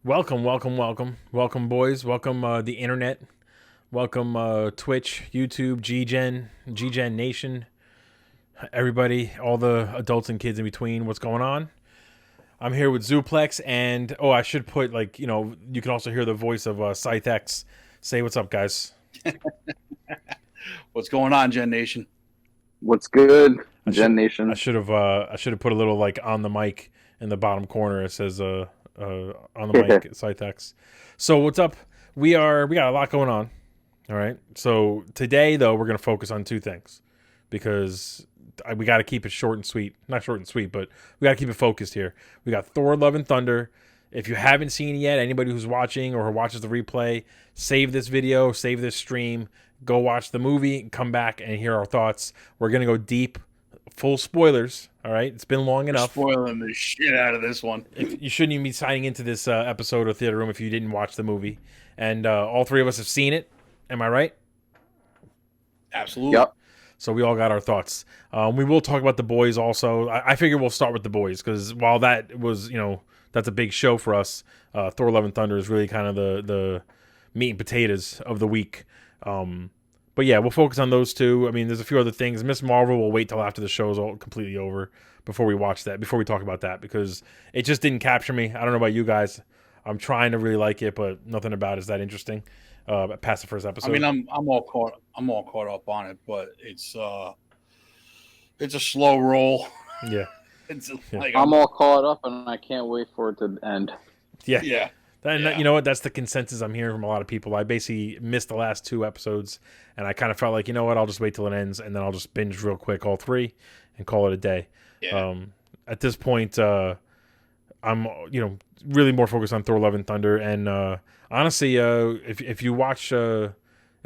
Welcome, boys. Welcome, the internet. Welcome, Twitch, YouTube, GGEN Nation. Everybody, all the adults and kids in between. What's going on? I'm here with Zuplex, and I should put you can also hear the voice of ScytheX. Say what's up, guys. What's going on, Gen Nation? What's good, Gen Nation? I should have put a little on the mic in the bottom corner. It says on the mic ScytheX. So what's up? We got a lot going on. All right. So today though we're gonna focus on two things because we got to keep it short and sweet. Not short and sweet, but we got to keep it focused here. We got Thor: Love and Thunder. If you haven't seen it yet, anybody who's watching or who watches the replay, save this video, save this stream, go watch the movie, and come back and hear our thoughts. We're gonna go deep, full spoilers. All right, it's been long enough. Spoiling the shit out of this one. You shouldn't even be signing into this episode of Theater Room if you didn't watch the movie. And all three of us have seen it. Am I right? Absolutely. Yep. So we all got our thoughts. We will talk about The Boys also. I figure we'll start with The Boys because while that was, that's a big show for us, Thor: Love and Thunder is really kind of the meat and potatoes of the week. But yeah, we'll focus on those two. I mean, there's a few other things. Miss Marvel, we'll wait till after the show is all completely over before we watch that, before we talk about that, because it just didn't capture me. I don't know about you guys. I'm trying to really like it, but nothing about it is that interesting. Past the first episode. I mean, I'm all caught up on it, but it's a slow roll. Yeah. I'm all caught up, and I can't wait for it to end. Yeah. Yeah. You know what? That's the consensus I'm hearing from a lot of people. I basically missed the last two episodes, and I kind of felt like, you know what? I'll just wait till it ends, and then I'll just binge real quick all three and call it a day. Yeah. At this point, I'm really more focused on Thor: Love and Thunder, and honestly, if you watch, if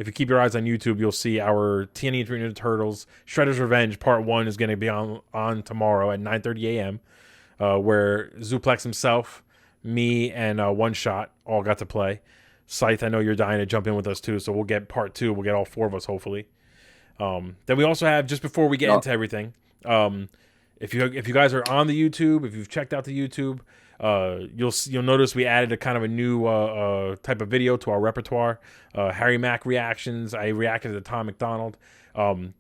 you keep your eyes on YouTube, you'll see our Teenage Mutant Ninja Turtles Shredder's Revenge Part 1 is going to be on tomorrow at 9:30 a.m., where Zuplex himself, me, and One Shot all got to play. Scythe, I know you're dying to jump in with us too, so we'll get Part 2. We'll get all four of us, hopefully. Then we also have, just before we get into everything, if you guys are on the YouTube, if you've checked out the YouTube, you'll notice we added a kind of a new type of video to our repertoire. Harry Mack reactions. I reacted to Tom McDonald.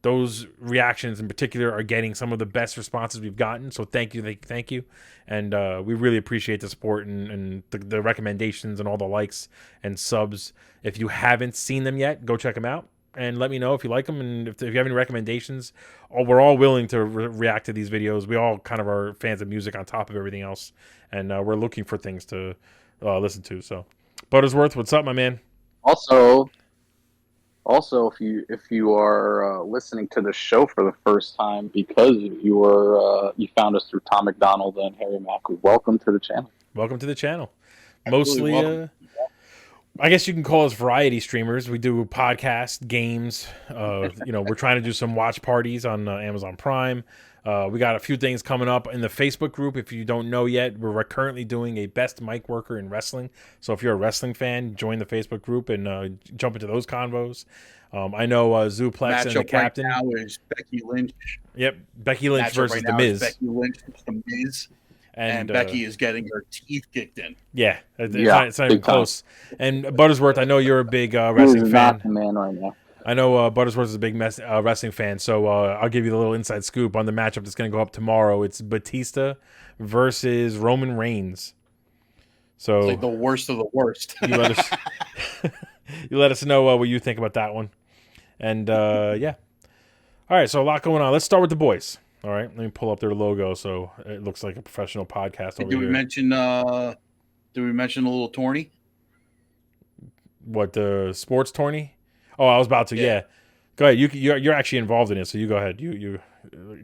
Those reactions in particular are getting some of the best responses we've gotten. So thank you, and we really appreciate the support and the recommendations and all the likes and subs. If you haven't seen them yet, go check them out and let me know if you like them, and if you have any recommendations. We're all willing to react to these videos. We all kind of are fans of music on top of everything else, and we're looking for things to listen to. So, Buttersworth, what's up, my man? Also, if you are listening to the show for the first time because you found us through Tom McDonald and Harry Mack, welcome to the channel. Welcome to the channel. Mostly, I guess you can call us variety streamers. We do podcasts, games. We're trying to do some watch parties on Amazon Prime. We got a few things coming up in the Facebook group. If you don't know yet, we're currently doing a best mic worker in wrestling. So if you're a wrestling fan, join the Facebook group and jump into those convos. I know Zuplex and the captain. Right now is Becky Lynch. Yep, Becky Lynch versus The Miz. Becky Lynch versus The Miz. And Becky is getting her teeth kicked in. Yeah, it's not even close. And Buttersworth, I know you're a big wrestling fan. Not the man right now. I know Buttersworth is a big wrestling fan, so I'll give you the little inside scoop on the matchup that's going to go up tomorrow. It's Batista versus Roman Reigns. So it's like the worst of the worst. you let us know what you think about that one. And yeah. All right, so a lot going on. Let's start with The Boys. All right, let me pull up their logo so it looks like a professional podcast over here. Did we mention a little tourney? What, the sports tourney? Oh, I was about to. Yeah. Go ahead. You're actually involved in it, so you go ahead. You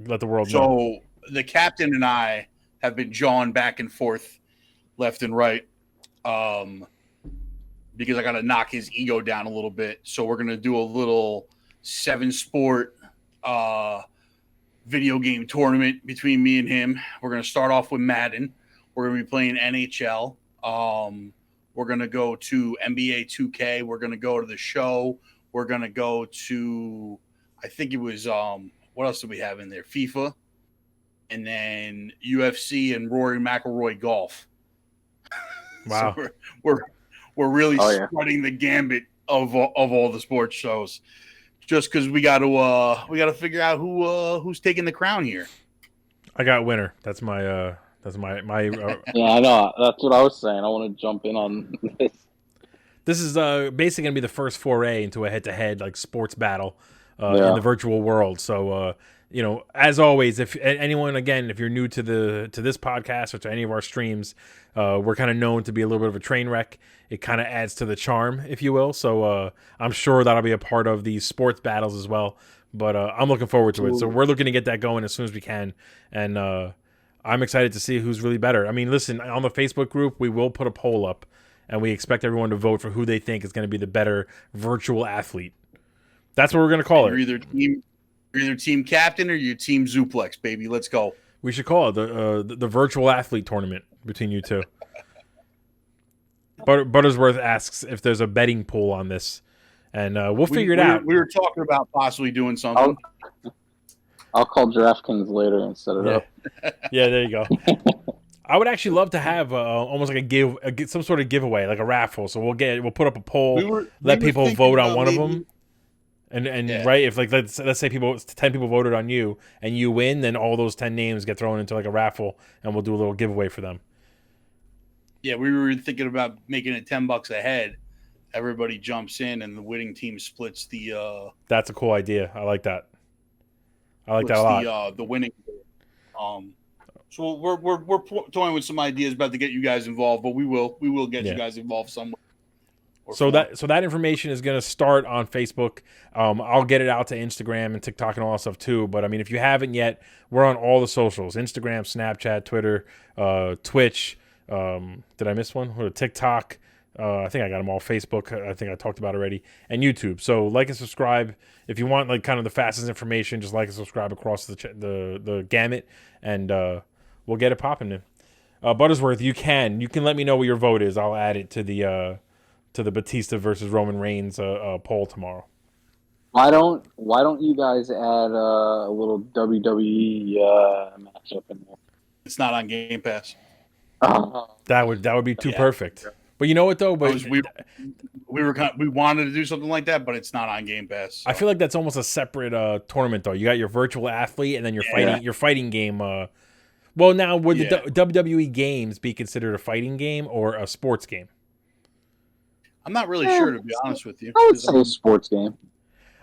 let the world know. So the captain and I have been jawing back and forth, left and right, because I got to knock his ego down a little bit. So we're gonna do a little 7-sport video game tournament between me and him. We're going to start off with Madden. We're going to be playing NHL. We're going to go to NBA 2K. We're going to go to the show. We're going to go to, I think it was, what else do we have in there? FIFA. And then UFC and Rory McIlroy golf. Wow. So we're really spreading the gambit of all the sports shows, just because we got to figure out who's taking the crown here. I got winner. That's my yeah, I know. That's what I was saying. I want to jump in on this. This is basically going to be the first foray into a head-to-head like sports battle in the virtual world. So, as always, if anyone, again, if you're new to this podcast or to any of our streams, we're kind of known to be a little bit of a train wreck. It kind of adds to the charm, if you will. So I'm sure that'll be a part of these sports battles as well. But I'm looking forward to it. So we're looking to get that going as soon as we can. And I'm excited to see who's really better. I mean, listen, on the Facebook group, we will put a poll up. And we expect everyone to vote for who they think is going to be the better virtual athlete. That's what we're going to call it. You're either team captain or you're team Zuplex, baby. Let's go. We should call it the virtual athlete tournament between you two. Buttersworth asks if there's a betting pool on this, and we'll figure it out. We were talking about possibly doing something. I'll call DraftKings later and set it up. Yeah, there you go. I would actually love to have almost like some sort of giveaway, like a raffle. So we'll put up a poll, let people vote on one of them, and right, if like let's say 10 people voted on you and you win, then all those 10 names get thrown into like a raffle, and we'll do a little giveaway for them. Yeah, we were thinking about making it $10 a head. Everybody jumps in, and the winning team splits the. That's a cool idea. I like that. I like that a lot. The winning. So we're toying with some ideas about to get you guys involved, but we will get you guys involved somewhere. So that information is going to start on Facebook. I'll get it out to Instagram and TikTok and all that stuff too. But I mean, if you haven't yet, we're on all the socials: Instagram, Snapchat, Twitter, Twitch. Did I miss one? Or TikTok? I think I got them all. Facebook, I think I talked about already, and YouTube. So like and subscribe if you want, like kind of the fastest information. Just like and subscribe across the gamut, and we'll get it popping. In Buttersworth, you can let me know what your vote is. I'll add it to the Batista versus Roman Reigns poll tomorrow. Why don't you guys add a little WWE matchup in there? It's not on Game Pass. That would be too perfect. Yeah. But you know what though? But we wanted to do something like that, but it's not on Game Pass. So. I feel like that's almost a separate tournament though. You got your virtual athlete and then your fighting game. Well, now would the WWE games be considered a fighting game or a sports game? I'm not really sure, to be honest with you. I would say a sports game.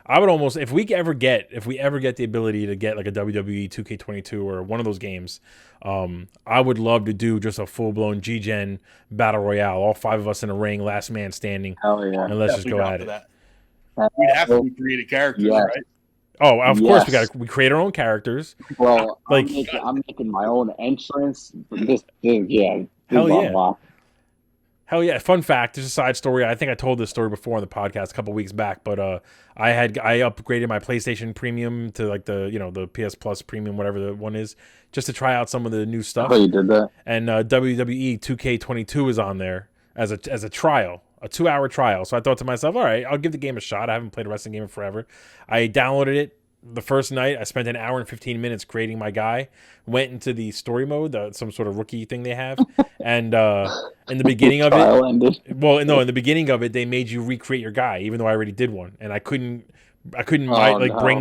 I would almost, if we ever get the ability to get like a WWE 2K22 or one of those games, I would love to do just a full-blown GGEN battle royale, all 5 of us in a ring, last man standing. Hell yeah. And let's just go at it. We'd have to create a character, right? Oh, of course we create our own characters. Well, like I'm making my own entrance. Hell yeah. Fun fact, there's a side story. I think I told this story before on the podcast a couple weeks back, but I upgraded my PlayStation Premium to like the PS Plus Premium, whatever the one is, just to try out some of the new stuff. Oh, you did that? And WWE 2K22 is on there as a trial, a 2-hour trial. So I thought to myself, all right, I'll give the game a shot. I haven't played a wrestling game in forever. I downloaded it. The first night, I spent an hour and 15 minutes creating my guy, went into the story mode, some sort of rookie thing they have. And in the beginning of it, in the beginning of it, they made you recreate your guy, even though I already did one. And I couldn't bring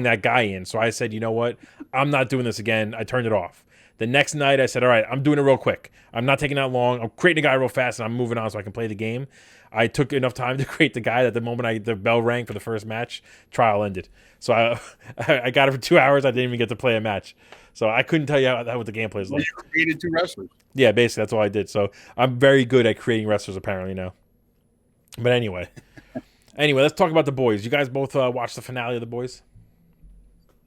that guy in. So I said, you know what? I'm not doing this again. I turned it off. The next night, I said, all right, I'm doing it real quick. I'm not taking that long. I'm creating a guy real fast, and I'm moving on so I can play the game. I took enough time to create the guy that the moment the bell rang for the first match, trial ended. So I got it for 2 hours. I didn't even get to play a match. So I couldn't tell you what the gameplay is like. You created 2 wrestlers. Yeah, basically that's all I did. So I'm very good at creating wrestlers apparently now. But anyway, let's talk about The Boys. You guys both watched the finale of The Boys?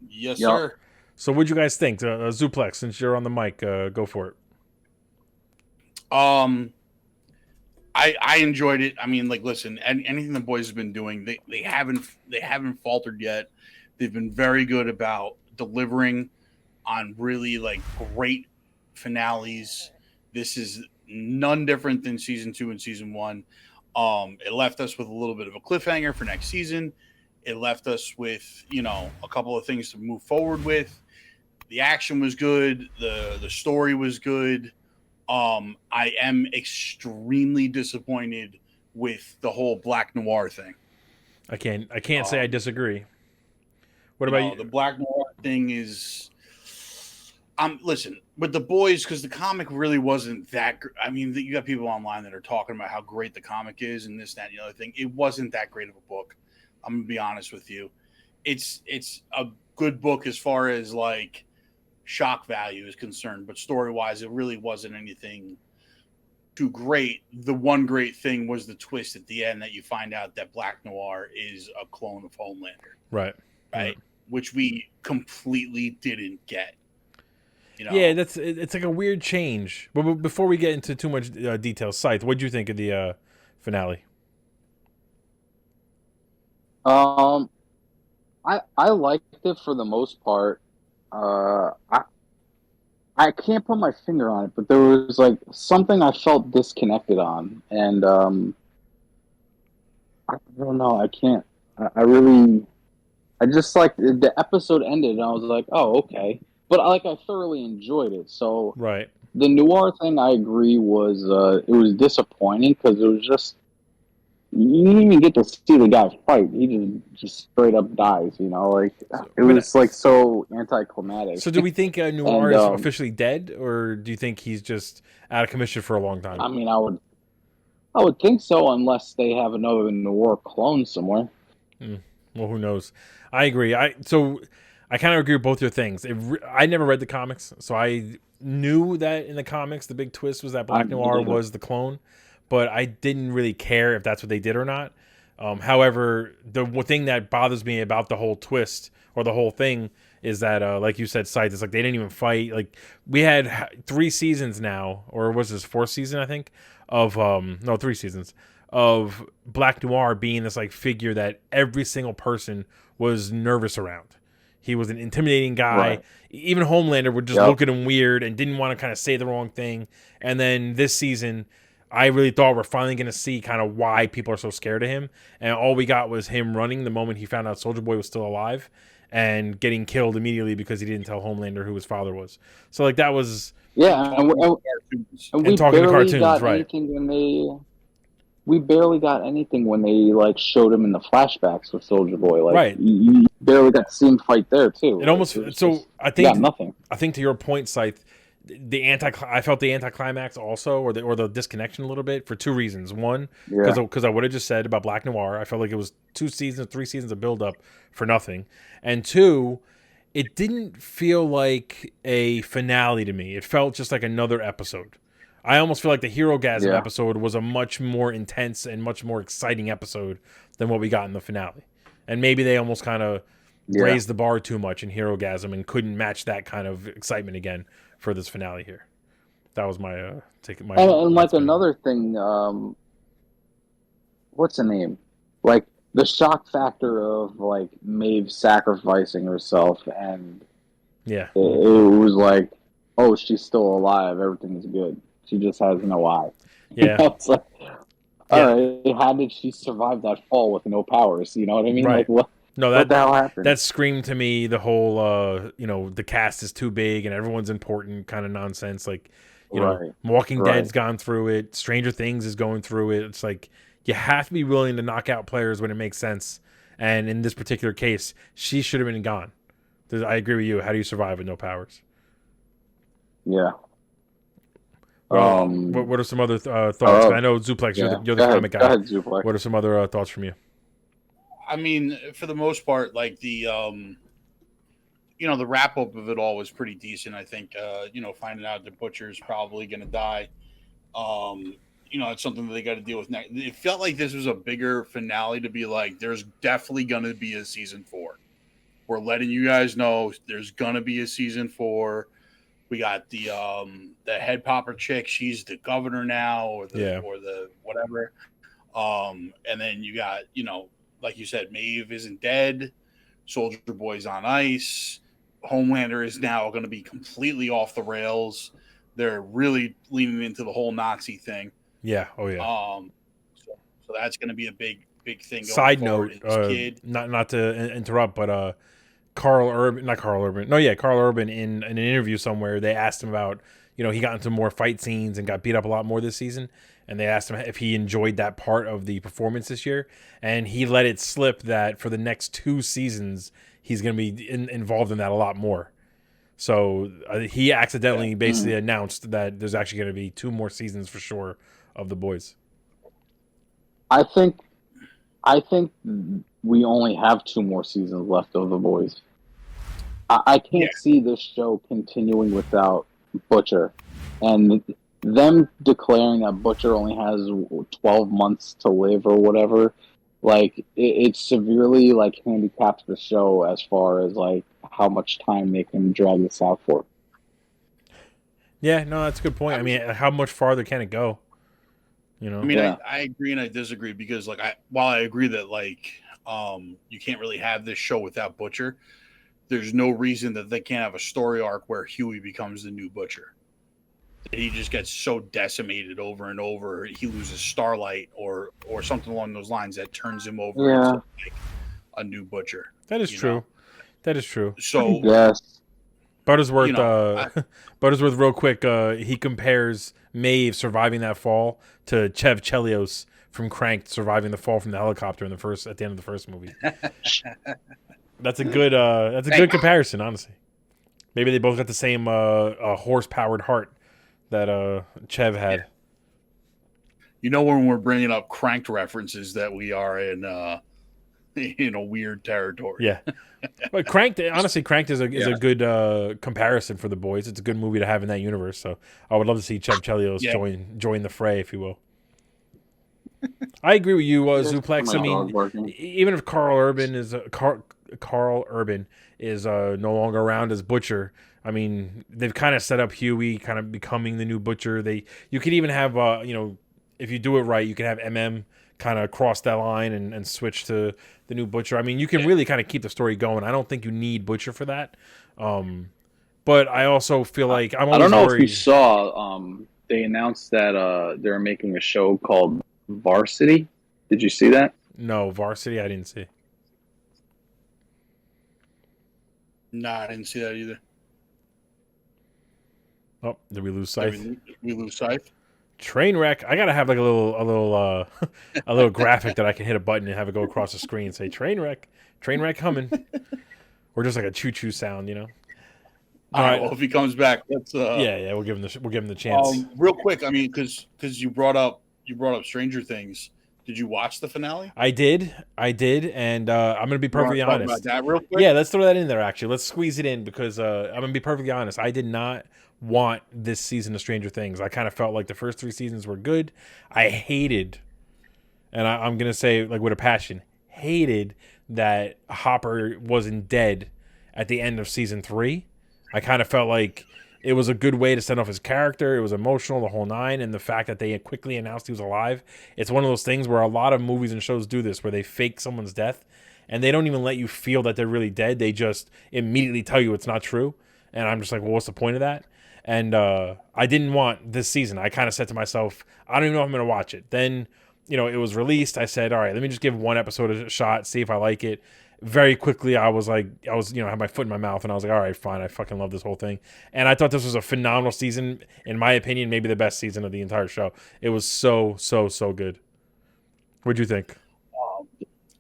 Yes, sir. So what'd you guys think? Zuplex, since you're on the mic, go for it. I enjoyed it. I mean, like, listen, anything The Boys have been doing, they haven't faltered yet. They've been very good about delivering on really like great finales. This is none different than season 2 and season 1. It left us with a little bit of a cliffhanger for next season. It left us with, a couple of things to move forward with. The action was good. The story was good. I am extremely disappointed with the whole Black Noir thing. I can't say I disagree. What You about know, you? the Black Noir thing is. Listen, with the boys, because the comic really wasn't that. I mean, you got people online that are talking about how great the comic is and this, that, and the other thing. It wasn't that great of a book. I'm gonna be honest with you. It's a good book as far as like shock value is concerned, but story wise, it really wasn't anything too great. The one great thing was the twist at the end that you find out that Black Noir is a clone of Homelander, Right. right? Which we completely didn't get. You know? Yeah, it's like a weird change. But before we get into too much detail, Scythe, what did you think of the finale? I liked it for the most part. I can't put my finger on it, but there was like something I felt disconnected on, and I don't know. I can't. I really. I just like the episode ended, and I was like, oh, okay. But like I thoroughly enjoyed it. So Right. the noir thing, I agree, was it was disappointing because it was just you didn't even get to see the guy fight. He just straight up dies. You know, like it was like so anticlimactic. So do we think Noir is officially dead, or do you think he's just out of commission for a long time? I mean, I would think so, unless they have another Noir clone somewhere. Well, who knows? I agree. I kind of agree with both your things. I never read the comics, so I knew that in the comics the big twist was that Black Noir was the clone, but I didn't really care if that's what they did or not. However, the thing that bothers me about the whole twist or the whole thing is that, like you said, Scythe, it's like they didn't even fight. Like we had 3 seasons now, or was this 4th season? I think of 3 seasons of Black Noir being this like figure that every single person was nervous around. He was an intimidating guy. Right. Even Homelander would just look at him weird and didn't want to kind of say the wrong thing. And then this season, I really thought we're finally going to see kind of why people are so scared of him. And all we got was him running the moment he found out Soldier Boy was still alive and getting killed immediately because he didn't tell Homelander who his father was. So like that was... Yeah, and we barely got anything when they... We barely got anything when they like showed him in the flashbacks with Soldier Boy. Like, right, you barely got to see him fight there too. It almost I think nothing. I think to your point, Scythe, I felt the anticlimax also, or the disconnection a little bit for 2 reasons. One, because I would have just said about Black Noir, I felt like it was 3 seasons of build up for nothing, and 2, it didn't feel like a finale to me. It felt just like another episode. I almost feel like the Hero Gasm episode was a much more intense and much more exciting episode than what we got in the finale. And maybe they almost kind of raised the bar too much in Hero Gasm and couldn't match that kind of excitement again for this finale here. That was my take. And like another thing, what's the name? Like the shock factor of like Maeve sacrificing herself, and it was like, oh, she's still alive. Everything's good. She just has no eye. Yeah. It's like, all right, how did she survive that fall with no powers? You know what I mean? Right. Like, what? No, what the hell happened? That screamed to me the whole, the cast is too big and everyone's important kind of nonsense. Like, you know, Walking Dead's gone through it. Stranger Things is going through it. It's like you have to be willing to knock out players when it makes sense. And in this particular case, she should have been gone. I agree with you. How do you survive with no powers? Yeah. What are some other thoughts? I know Zuplex, you're the comic guy. Go ahead, Zuplex. What are some other thoughts from you? I mean, for the most part, like the the wrap up of it all was pretty decent. I think finding out the Butcher's probably going to die. It's something that they got to deal with next. It felt like this was a bigger finale to be like, there's definitely going to be a season 4. We're letting you guys know there's going to be a season 4. We got the head popper chick. She's the governor now, or the whatever. And then you got, like you said, Maeve isn't dead. Soldier Boy's on ice. Homelander is now going to be completely off the rails. They're really leaning into the whole Nazi thing. Yeah. Oh yeah. So that's going to be a big thing. Side note, not to interrupt, but Carl Urban in an interview somewhere, they asked him about, he got into more fight scenes and got beat up a lot more this season. And they asked him if he enjoyed that part of the performance this year, and he let it slip that for the next 2 seasons he's going to be involved in that a lot more. So he accidentally basically announced that there's actually going to be 2 more seasons for sure of The Boys. I think we only have 2 more seasons left of The Boys. I can't see this show continuing without Butcher, and them declaring that Butcher only has 12 months to live or whatever, like it severely like handicaps the show as far as like how much time they can drag this out for. Yeah, no, that's a good point. I mean, how much farther can it go? I mean, I agree and I disagree because like while I agree that like you can't really have this show without Butcher, there's no reason that they can't have a story arc where Huey becomes the new Butcher. He just gets so decimated over and over. He loses Starlight or something along those lines that turns him over into like a new Butcher. That is true. That is true. So yes. Buttersworth, Buttersworth, real quick, he compares Maeve surviving that fall to Chev Chelios from Cranked surviving the fall from the helicopter at the end of the first movie. That's a good comparison, honestly. Maybe they both got the same horse-powered heart that Chev had. When we're bringing up Cranked references that we are in a weird territory. Yeah. But Cranked is a good comparison for The Boys. It's a good movie to have in that universe. So I would love to see Chev Chelios join the fray, if you will. I agree with you, Zuplex. I mean, even if Carl Urban is no longer around as Butcher, I mean, they've kind of set up Huey kind of becoming the new Butcher. You could even have if you do it right, you can have MM kind of cross that line and switch to the new Butcher. I mean, you can really kind of keep the story going. I don't think you need Butcher for that. But I also feel like I'm always I don't know worried. if you saw they announced that they're making a show called Varsity. Did you see that? No, Varsity I didn't see. No, I didn't see that either. Oh, did we lose Scythe? We lose Scythe? Trainwreck. I gotta have like a little graphic that I can hit a button and have it go across the screen and say trainwreck coming, or just like a choo choo sound, All right. Well, if he comes back, let's. We'll give him the chance. Real quick, I mean, because you brought up Stranger Things. Did you watch the finale? I did, and I'm gonna be perfectly honest. Talk about that real quick? Yeah, let's throw that in there. Actually, let's squeeze it in because I'm gonna be perfectly honest. I did not want this season of Stranger Things. I kind of felt like the first 3 seasons were good. I hated, and I'm gonna say like with a passion, hated that Hopper wasn't dead at the end of season 3. I kind of felt like it was a good way to send off his character. It was emotional, the whole 9, and the fact that they quickly announced he was alive. It's one of those things where a lot of movies and shows do this, where they fake someone's death, and they don't even let you feel that they're really dead. They just immediately tell you it's not true, and I'm just like, well, what's the point of that? And I didn't want this season. I kind of said to myself, I don't even know if I'm going to watch it. Then, it was released. I said, all right, let me just give one episode a shot, see if I like it. Very quickly, I had my foot in my mouth, and I was like, all right, fine. I fucking love this whole thing. And I thought this was a phenomenal season. In my opinion, maybe the best season of the entire show. It was so, so, so good. What'd you think?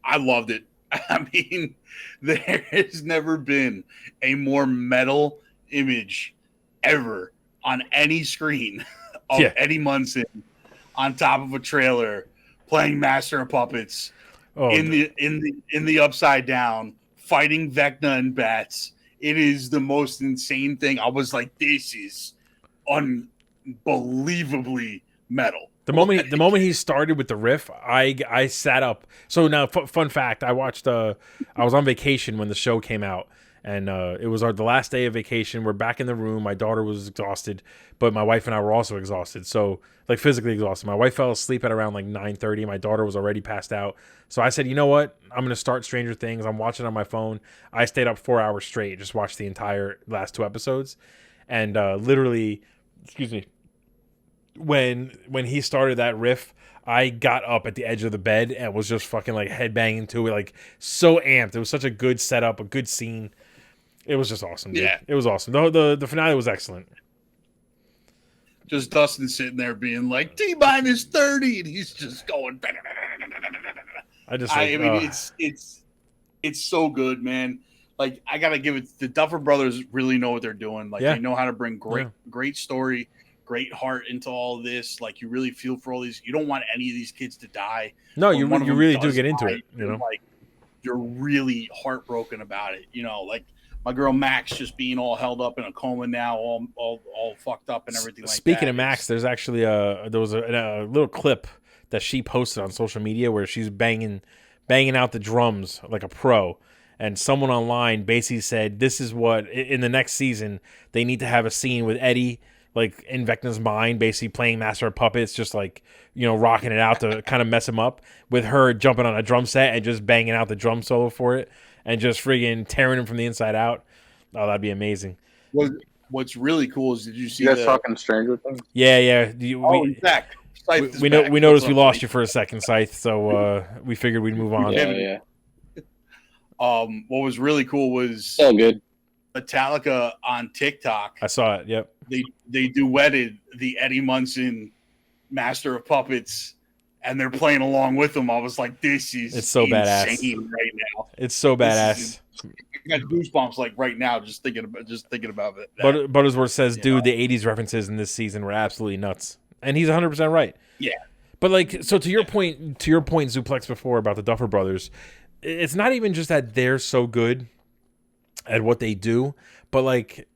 I loved it. I mean, there has never been a more metal image ever on any screen of Eddie Munson on top of a trailer playing Master of Puppets in the Upside Down, fighting Vecna and bats. It is the most insane thing. I was like, this is unbelievably metal. The moment he started with the riff, I sat up. So now, fun fact: I was on vacation when the show came out, and it was the last day of vacation. We're back in the room. My daughter was exhausted, but my wife and I were also exhausted. So like physically exhausted. My wife fell asleep at around like 9:30. My daughter was already passed out. So I said, you know what? I'm gonna start Stranger Things. I'm watching it on my phone. I stayed up 4 hours straight, just watched the entire last 2 episodes, and literally, excuse me. When he started that riff, I got up at the edge of the bed and was just fucking like headbanging to it, like so amped. It was such a good setup, a good scene. It was just awesome, dude. Yeah. It was awesome. The finale was excellent. Just Dustin sitting there being like T-minus 30, and he's just going. I mean, it's so good, man. Like, I gotta give it. The Duffer Brothers really know what they're doing. Like, they know how to bring great story, great heart into all of this. Like, you really feel for all these. You don't want any of these kids to die. No, you really do get into it. You know, like, you're really heartbroken about it. You know, like my girl Max just being all held up in a coma now, all fucked up and everything like that. Speaking of Max, there's actually there was a little clip that she posted on social media where she's banging out the drums like a pro. And someone online basically said, this is what, in the next season, they need to have a scene with Eddie, like, in Vecna's mind, basically playing Master of Puppets, just, like, you know, rocking it out to kind of mess him up, with her jumping on a drum set and just banging out the drum solo for it, and just friggin' tearing him from the inside out. Oh, that'd be amazing. What's really cool is, did you see you guys talking Stranger Things? Yeah. Zach. We noticed we lost you for a second, Scythe, so we figured we'd move on. Yeah. What was really cool was so good. Metallica on TikTok. I saw it. Yep. They duetted the Eddie Munson Master of Puppets, and they're playing along with them. I was like, it's so insane badass right now. It's so badass. I got goosebumps like right now just thinking about it. Buttersworth says, dude, the 80s references in this season were absolutely nuts, and he's 100% right. Yeah. But like, so to your point, Zuplex, before about the Duffer Brothers. It's not even just that they're so good at what they do, but like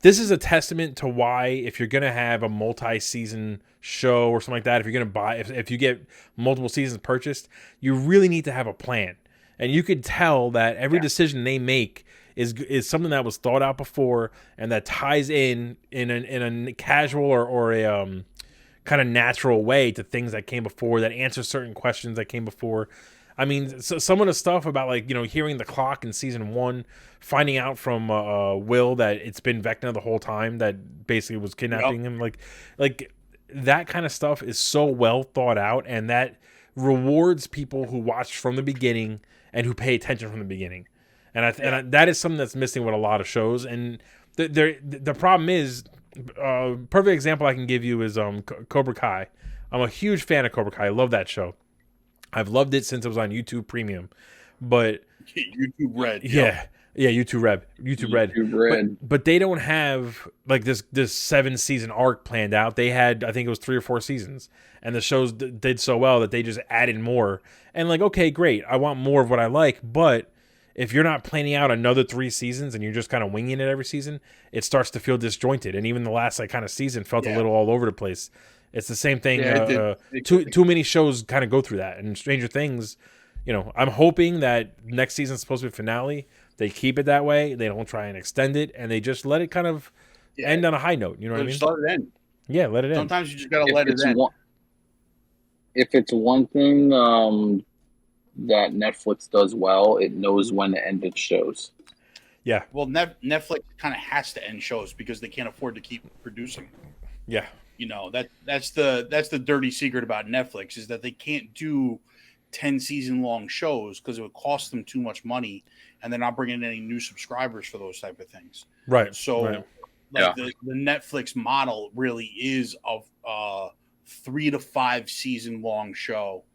this is a testament to why, if you're gonna have a multi-season show or something like that, if you're gonna buy, if you get multiple seasons purchased, you really need to have a plan. And you could tell that every decision they make is something that was thought out before, and that ties in a casual or a kind of natural way to things that came before, that answer certain questions that came before. I mean, so some of the stuff about, like, you know, hearing the clock in season 1, finding out from Will that it's been Vecna the whole time that basically was kidnapping him, like that kind of stuff is so well thought out, and that rewards people who watched from the beginning and who pay attention from the beginning. And that is something that's missing with a lot of shows. And the problem is, perfect example I can give you is Cobra Kai. I'm a huge fan of Cobra Kai. I love that show. I've loved it since it was on YouTube Premium, but YouTube Red. Yeah, YouTube Red. But they don't have like this 7-season arc planned out. They had, I think it was 3 or 4 seasons, and the shows did so well that they just added more. And like, okay, great, I want more of what I like, but if you're not planning out another 3 seasons and you're just kind of winging it every season, it starts to feel disjointed. And even the last like kind of season felt a little all over the place. It's the same thing. Too many shows kind of go through that. And Stranger Things, you know, I'm hoping that next season's supposed to be finale. They keep it that way. They don't try and extend it, and they just let it kind of end on a high note. You know what I mean? Just let it end. Yeah, let it end. Sometimes you just gotta let it end. If it's one thing that Netflix does well, it knows when to end its shows. Yeah. Well, Netflix kind of has to end shows because they can't afford to keep producing. Yeah. You know, that's the dirty secret about Netflix, is that they can't do 10-season long shows because it would cost them too much money, and they're not bringing in any new subscribers for those type of things. Right. So the Netflix model really is of 3 to 5 season long show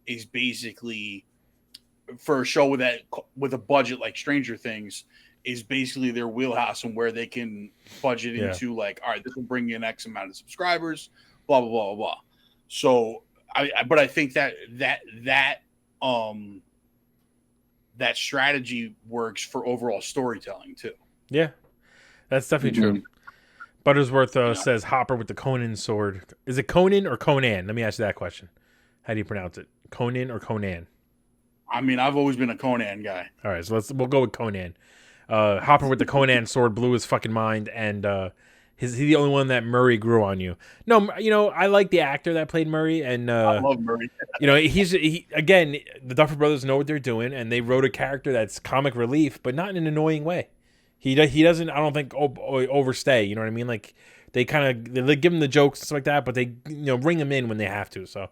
is basically, for a show with a budget like Stranger Things, is basically their wheelhouse and where they can budget into, like, all right, this will bring in X amount of subscribers, blah, blah, blah, blah. So I think that strategy works for overall storytelling too. Yeah, that's definitely true. Buttersworth says Hopper with the Conan sword. Is it Conan or Conan? Let me ask you that question. How do you pronounce it? Conan or Conan? I mean, I've always been a Conan guy. All right, so we'll go with Conan. Hopper with the Conan sword blew his fucking mind, and he's the only one that Murray grew on you. No, you know, I like the actor that played Murray, and I love Murray. You know, he again, the Duffer Brothers know what they're doing, and they wrote a character that's comic relief, but not in an annoying way. He doesn't, I don't think, overstay. You know what I mean? Like, they kind of, they give him the jokes and stuff like that, but they, you know, bring him in when they have to. So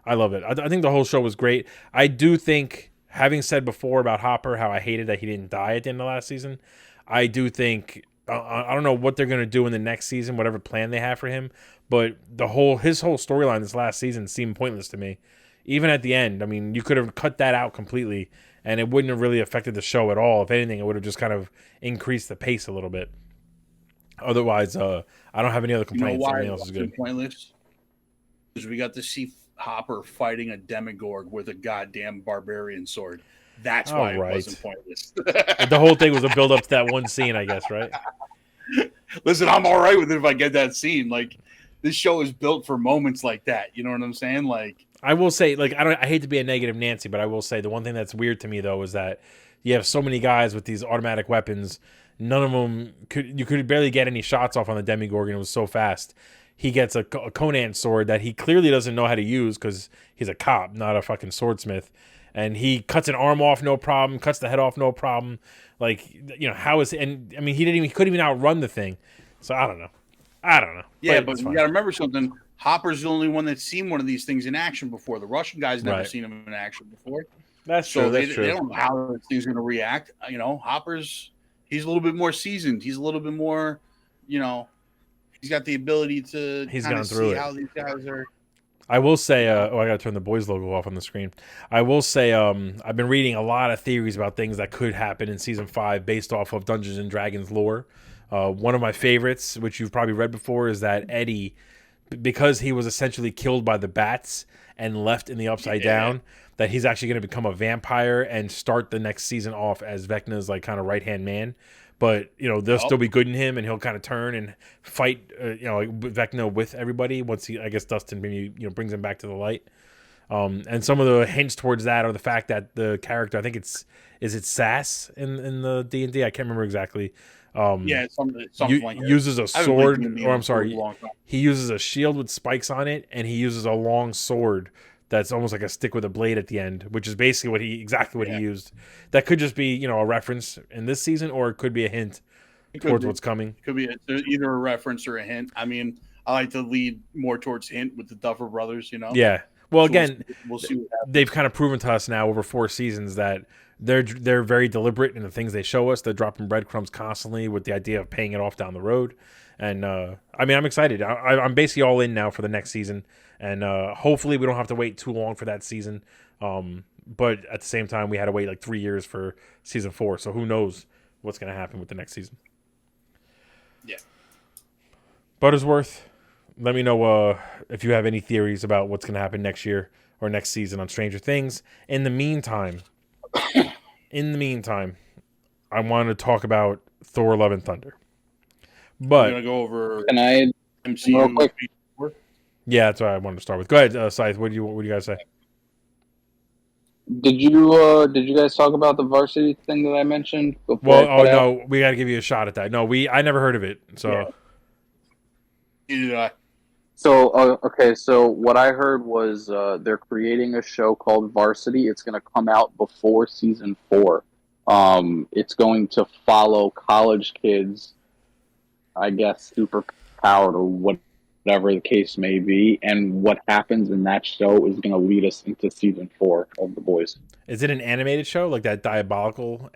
I love it. I think the whole show was great. I do think, having said before about Hopper how I hated that he didn't die at the end of last season, I do think I don't know what they're gonna do in the next season, whatever plan they have for him. But his whole storyline this last season seemed pointless to me. Even at the end, I mean, you could have cut that out completely, and it wouldn't have really affected the show at all. If anything, it would have just kind of increased the pace a little bit. Otherwise, I don't have any other complaints. Everything else is good. Pointless because we got to see Hopper fighting a demigorg with a goddamn barbarian sword. That's why it wasn't pointless. The whole thing was a build up to that one scene, I guess, right? Listen, I'm all right with it if I get that scene. Like, this show is built for moments like that. You know what I'm saying? Like, I will say, like, I hate to be a negative Nancy, but I will say the one thing that's weird to me though is that you have so many guys with these automatic weapons. None of them you could barely get any shots off on the Demigorgon. It was so fast. He gets a Conan sword that he clearly doesn't know how to use because he's a cop, not a fucking swordsmith. And he cuts an arm off, no problem. Cuts the head off, no problem. Like, you know, how is? And I mean, he couldn't even outrun the thing. So I don't know. Yeah, but you got to remember something. Hopper's the only one that's seen one of these things in action before. The Russian guy's never seen him in action before. That's true. They don't know how this thing's going to react. You know, he's a little bit more seasoned. He's a little bit more, you know, he's got the ability to kind of see how these guys are. I will say, I got to turn the boys logo off on the screen. I will say, I've been reading a lot of theories about things that could happen in season 5 based off of Dungeons and Dragons lore. One of my favorites, which you've probably read before, is that Eddie, because he was essentially killed by the bats and left in the Upside Down, that he's actually going to become a vampire and start the next season off as Vecna's like kind of right-hand man. But, you know, there'll still be good in him, and he'll kind of turn and fight, you know, like Vecna with everybody once I guess Dustin maybe, you know, brings him back to the light. And some of the hints towards that are the fact that the character, I think is it Sass in the D&D? I can't remember exactly. Something like that. Uses a sword, or I'm sorry, he uses a shield with spikes on it, and he uses a long sword that's almost like a stick with a blade at the end, which is basically what he used. That could just be, you know, a reference in this season, or it could be a hint towards what's coming. It could be either a reference or a hint. I mean, I like to lead more towards hint with the Duffer Brothers, you know? Yeah. Well, so again, we'll see what happens. They've kind of proven to us now over 4 seasons that they're very deliberate in the things they show us. They're dropping breadcrumbs constantly with the idea of paying it off down the road. And, I mean, I'm excited. I'm basically all in now for the next season. And hopefully we don't have to wait too long for that season. But at the same time, we had to wait like 3 years for season 4. So who knows what's going to happen with the next season. Yeah. Buttersworth, let me know if you have any theories about what's going to happen next year or next season on Stranger Things. In the meantime, I want to talk about Thor: Love and Thunder. But I'm going to go over MCU real quick. Yeah, that's what I wanted to start with. Go ahead, Scythe. What do you guys say? Did you guys talk about the varsity thing that I mentioned before? Well, no, we got to give you a shot at that. No, I never heard of it. So, So okay, so what I heard was they're creating a show called Varsity. It's going to come out before season 4. It's going to follow college kids, I guess, superpowered or whatever the case may be, and what happens in that show is going to lead us into season 4 of The Boys. Is it an animated show like that Diabolical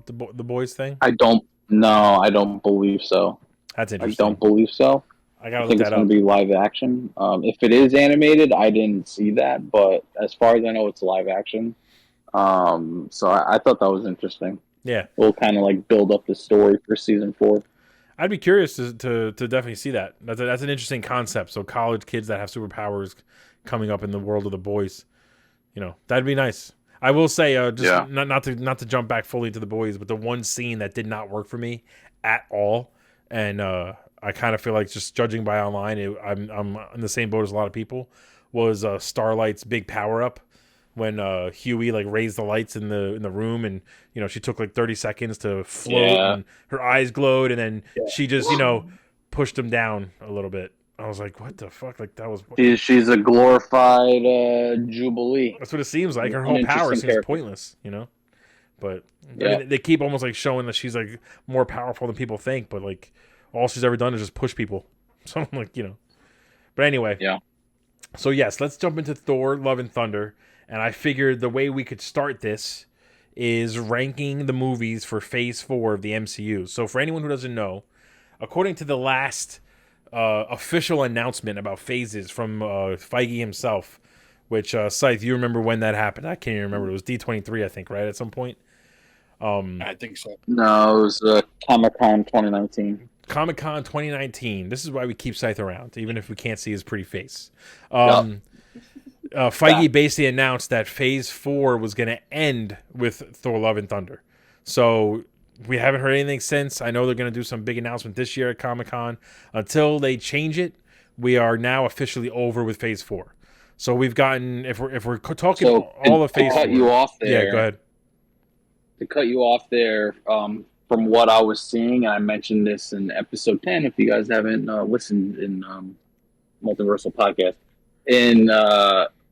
the Boys thing? I don't believe so. That's interesting. I don't believe so. I gotta I think look it's that going up. to be live action. If it is animated, I didn't see that, but as far as I know, it's live action. So I thought that was interesting. Yeah, we'll kind of like build up the story for season 4. I'd be curious to definitely see that. That's an interesting concept. So college kids that have superpowers coming up in the world of The Boys, you know, that'd be nice. I will say, not to jump back fully to The Boys, but the one scene that did not work for me at all, and I kind of feel like, just judging by online, I'm in the same boat as a lot of people, was Starlight's big power up when Huey like raised the lights in the room, and you know she took like 30 seconds to float, and her eyes glowed, and then she just pushed him down a little bit. I was like, what the fuck? Like that was she's a glorified Jubilee. That's what it seems like. Her whole power seems pointless, you know. But I mean, they keep almost like showing that she's like more powerful than people think, but like all she's ever done is just push people. So I'm like, you know. But anyway. Yeah. So yes, let's jump into Thor: Love and Thunder. And I figured the way we could start this is ranking the movies for Phase 4 of the MCU. So for anyone who doesn't know, according to the last official announcement about phases from Feige himself, which Scythe, you remember when that happened? I can't even remember. It was D23, I think, right, at some point. I think so. No, it was Comic-Con 2019. Comic-Con 2019. This is why we keep Scythe around, even if we can't see his pretty face. Feige basically announced that Phase 4 was going to end with Thor: Love and Thunder. So we haven't heard anything since. I know they're going to do some big announcement this year at Comic-Con. Until they change it, we are now officially over with Phase 4. So we've gotten, if we're talking all of Phase 4. To cut you off there. Yeah, go ahead. To cut you off there, from what I was seeing, and I mentioned this in episode 10, if you guys haven't listened in Multiversal podcast, in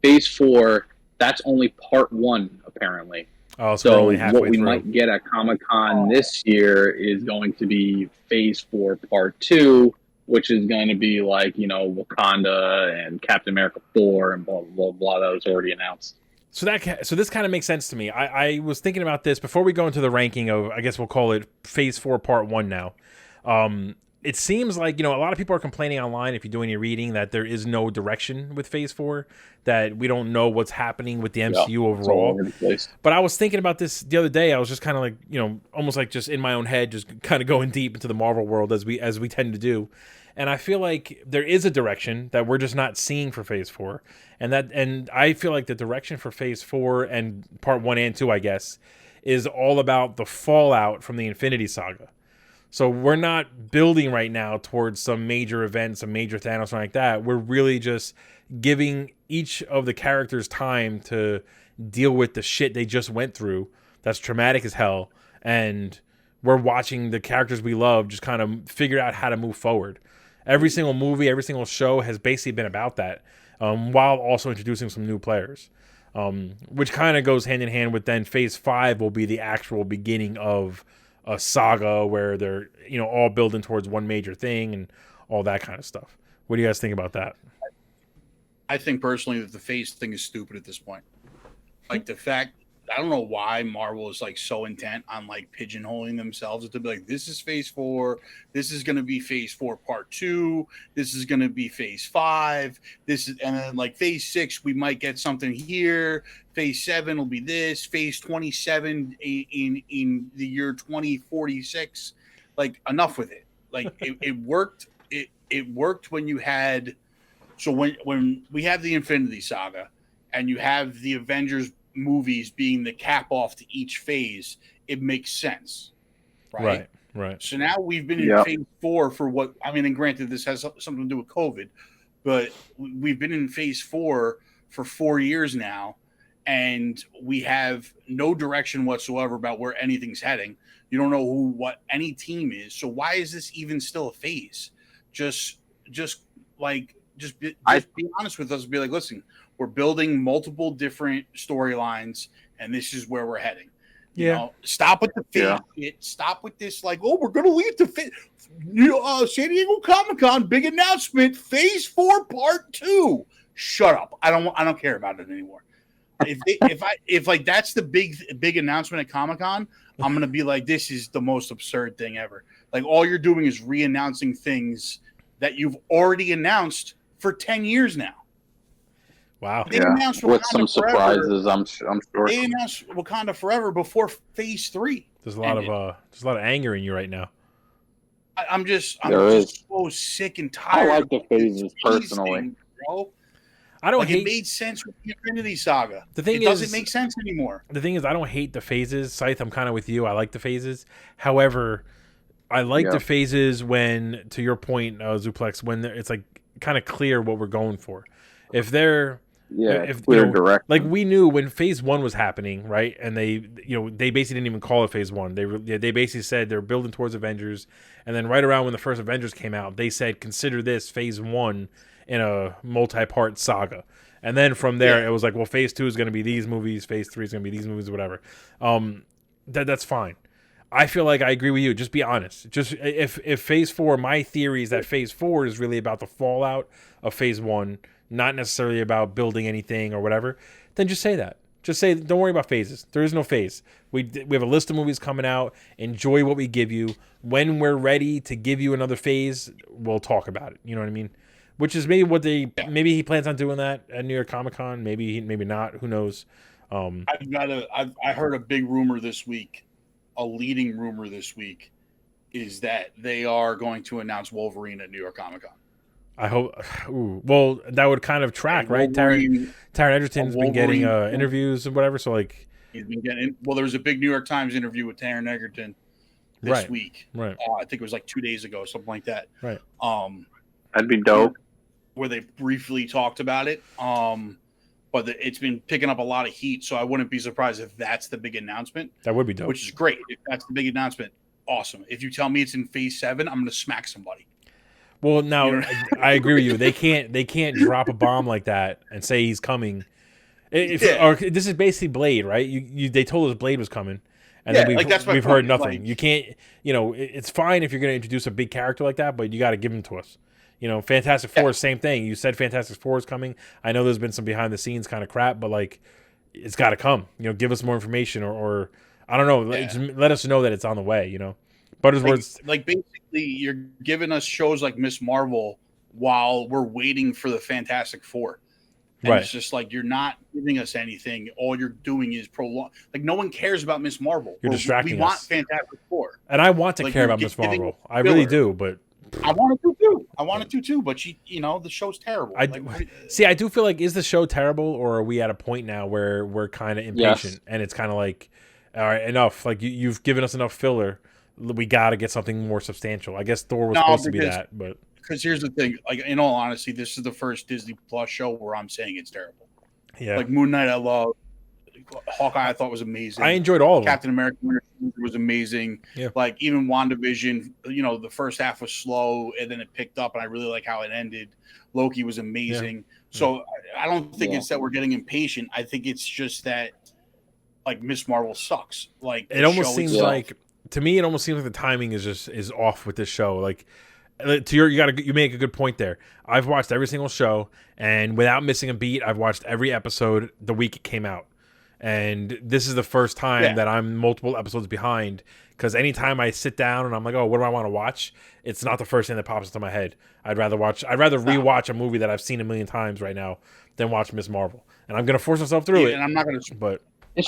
Phase 4, that's only part 1, apparently. Oh, so we're only halfway what we through. might get at Comic-Con this year is going to be Phase 4 Part 2, which is going to be like, Wakanda and Captain America 4 and blah, blah, blah, that was already announced. So this kind of makes sense to me. I was thinking about this before we go into the ranking of, I guess we'll call it Phase 4 Part 1 now. It seems like, a lot of people are complaining online, if you do any reading, that there is no direction with Phase 4, that we don't know what's happening with the MCU overall. But I was thinking about this the other day. I was just kind of like, almost like just in my own head, just kind of going deep into the Marvel world as we tend to do. And I feel like there is a direction that we're just not seeing for Phase 4. And I feel like the direction for Phase 4 and Part 1 and 2, I guess, is all about the fallout from the Infinity Saga. So we're not building right now towards some major event, some major Thanos, something like that. We're really just giving each of the characters time to deal with the shit they just went through. That's traumatic as hell. And we're watching the characters we love just kind of figure out how to move forward. Every single movie, every single show has basically been about that, while also introducing some new players, which kind of goes hand in hand with then Phase 5 will be the actual beginning of a saga where they're, all building towards one major thing and all that kind of stuff. What do you guys think about that? I think personally that the Phase thing is stupid at this point. Like the fact, I don't know why Marvel is like so intent on like pigeonholing themselves to be like, this is Phase 4, this is going to be Phase 4 Part 2, this is going to be Phase 5, and then like Phase 6 we might get something here, Phase 7 will be this, Phase 27 in the year 2046. Like, enough with it. Like it worked. It worked when you had, so when we have the Infinity Saga and you have the Avengers movies being the cap off to each phase, it makes sense, right? So now we've been in Phase 4 for what, I mean, and granted this has something to do with COVID, but we've been in Phase 4 for 4 years now, and we have no direction whatsoever about where anything's heading. You don't know what any team is, so why is this even still a phase? Just be honest with us and be like, listen, we're building multiple different storylines, and this is where we're heading. Stop with the phase shit. Stop with this, like, we're going to leave the San Diego Comic-Con, big announcement, Phase 4 Part 2. Shut up. I don't care about it anymore. If that's the big announcement at Comic-Con, I'm going to be like, this is the most absurd thing ever. Like, all you're doing is re-announcing things that you've already announced for 10 years now. Wow. They announced with some surprises, I'm sure. They announced Wakanda Forever before Phase 3. There's a lot of anger in you right now. I'm just so sick and tired. I like the phases personally. Bro. I don't hate. It made sense with the Infinity Saga. The thing it doesn't make sense anymore. The thing is, I don't hate the phases. Scythe, I'm kind of with you. I like the phases. However, I like the phases when, to your point, Zuplex, when it's like kind of clear what we're going for. If they're clear direct. Like we knew when Phase 1 was happening, right? And they basically didn't even call it Phase 1. They basically said they're building towards Avengers, and then right around when the first Avengers came out, they said consider this Phase 1 in a multi-part saga. And then from there, it was like, well, Phase 2 is going to be these movies, Phase 3 is going to be these movies, whatever. That's fine. I feel like I agree with you. Just be honest. Just if Phase 4, my theory is that Phase 4 is really about the fallout of Phase 1, not necessarily about building anything or whatever, then just say that. Just say, don't worry about phases. There is no phase. We have a list of movies coming out. Enjoy what we give you. When we're ready to give you another phase, we'll talk about it. You know what I mean? Which is maybe what maybe he plans on doing that at New York Comic Con. Maybe not. Who knows? I heard a big rumor this week. A leading rumor this week is that they are going to announce Wolverine at New York Comic Con. I hope. Ooh, well, that would kind of track, right? Taron Egerton's been getting interviews and whatever. So like, he's been getting. Well, there was a big New York Times interview with Taron Egerton this week. Right. I think it was like 2 days ago, something like that. Right. That'd be dope. Where they briefly talked about it. But it's been picking up a lot of heat, so I wouldn't be surprised if that's the big announcement. That would be dope. Which is great. If that's the big announcement, awesome. If you tell me it's in Phase 7, I'm going to smack somebody. Well, now I agree with you. They can't drop a bomb like that and say he's coming. Or this is basically Blade, right? They told us Blade was coming, and then we've heard nothing. Like, you can't. It's fine if you're going to introduce a big character like that, but you got to give him to us. Fantastic Four, same thing. You said Fantastic Four is coming. I know there's been some behind the scenes kind of crap, but like, it's got to come. Give us more information, or I don't know. Just let us know that it's on the way. But like basically, you're giving us shows like Miss Marvel while we're waiting for the Fantastic Four. And it's just like you're not giving us anything. All you're doing is prolong. Like no one cares about Miss Marvel. You're distracting us. We want Fantastic Four, and I want to care about Miss Marvel. I really do, but. I wanted to too, but the show's terrible. I do feel like, is the show terrible, or are we at a point now where we're kind of impatient and it's kind of like, all right, enough. Like you've given us enough filler. We got to get something more substantial. I guess Thor was supposed to be that, but because here's the thing, like in all honesty, this is the first Disney Plus show where I'm saying it's terrible. Yeah, like Moon Knight, I love. Hawkeye, I thought was amazing. I enjoyed all of them. Captain America was amazing. Yeah. Like even WandaVision, the first half was slow and then it picked up, and I really like how it ended. Loki was amazing. Yeah. So I don't think it's that we're getting impatient. I think it's just that like Miss Marvel sucks. Like it almost seems like, to me, it almost seems like the timing is off with this show. Like you make a good point there. I've watched every single show, and without missing a beat, I've watched every episode the week it came out. And this is the first time that I'm multiple episodes behind, because anytime I sit down and I'm like, oh, what do I want to watch? It's not the first thing that pops into my head. I'd rather rewatch a movie that I've seen a million times right now than watch Miss Marvel. And I'm gonna force myself through it. And I'm not gonna. But it's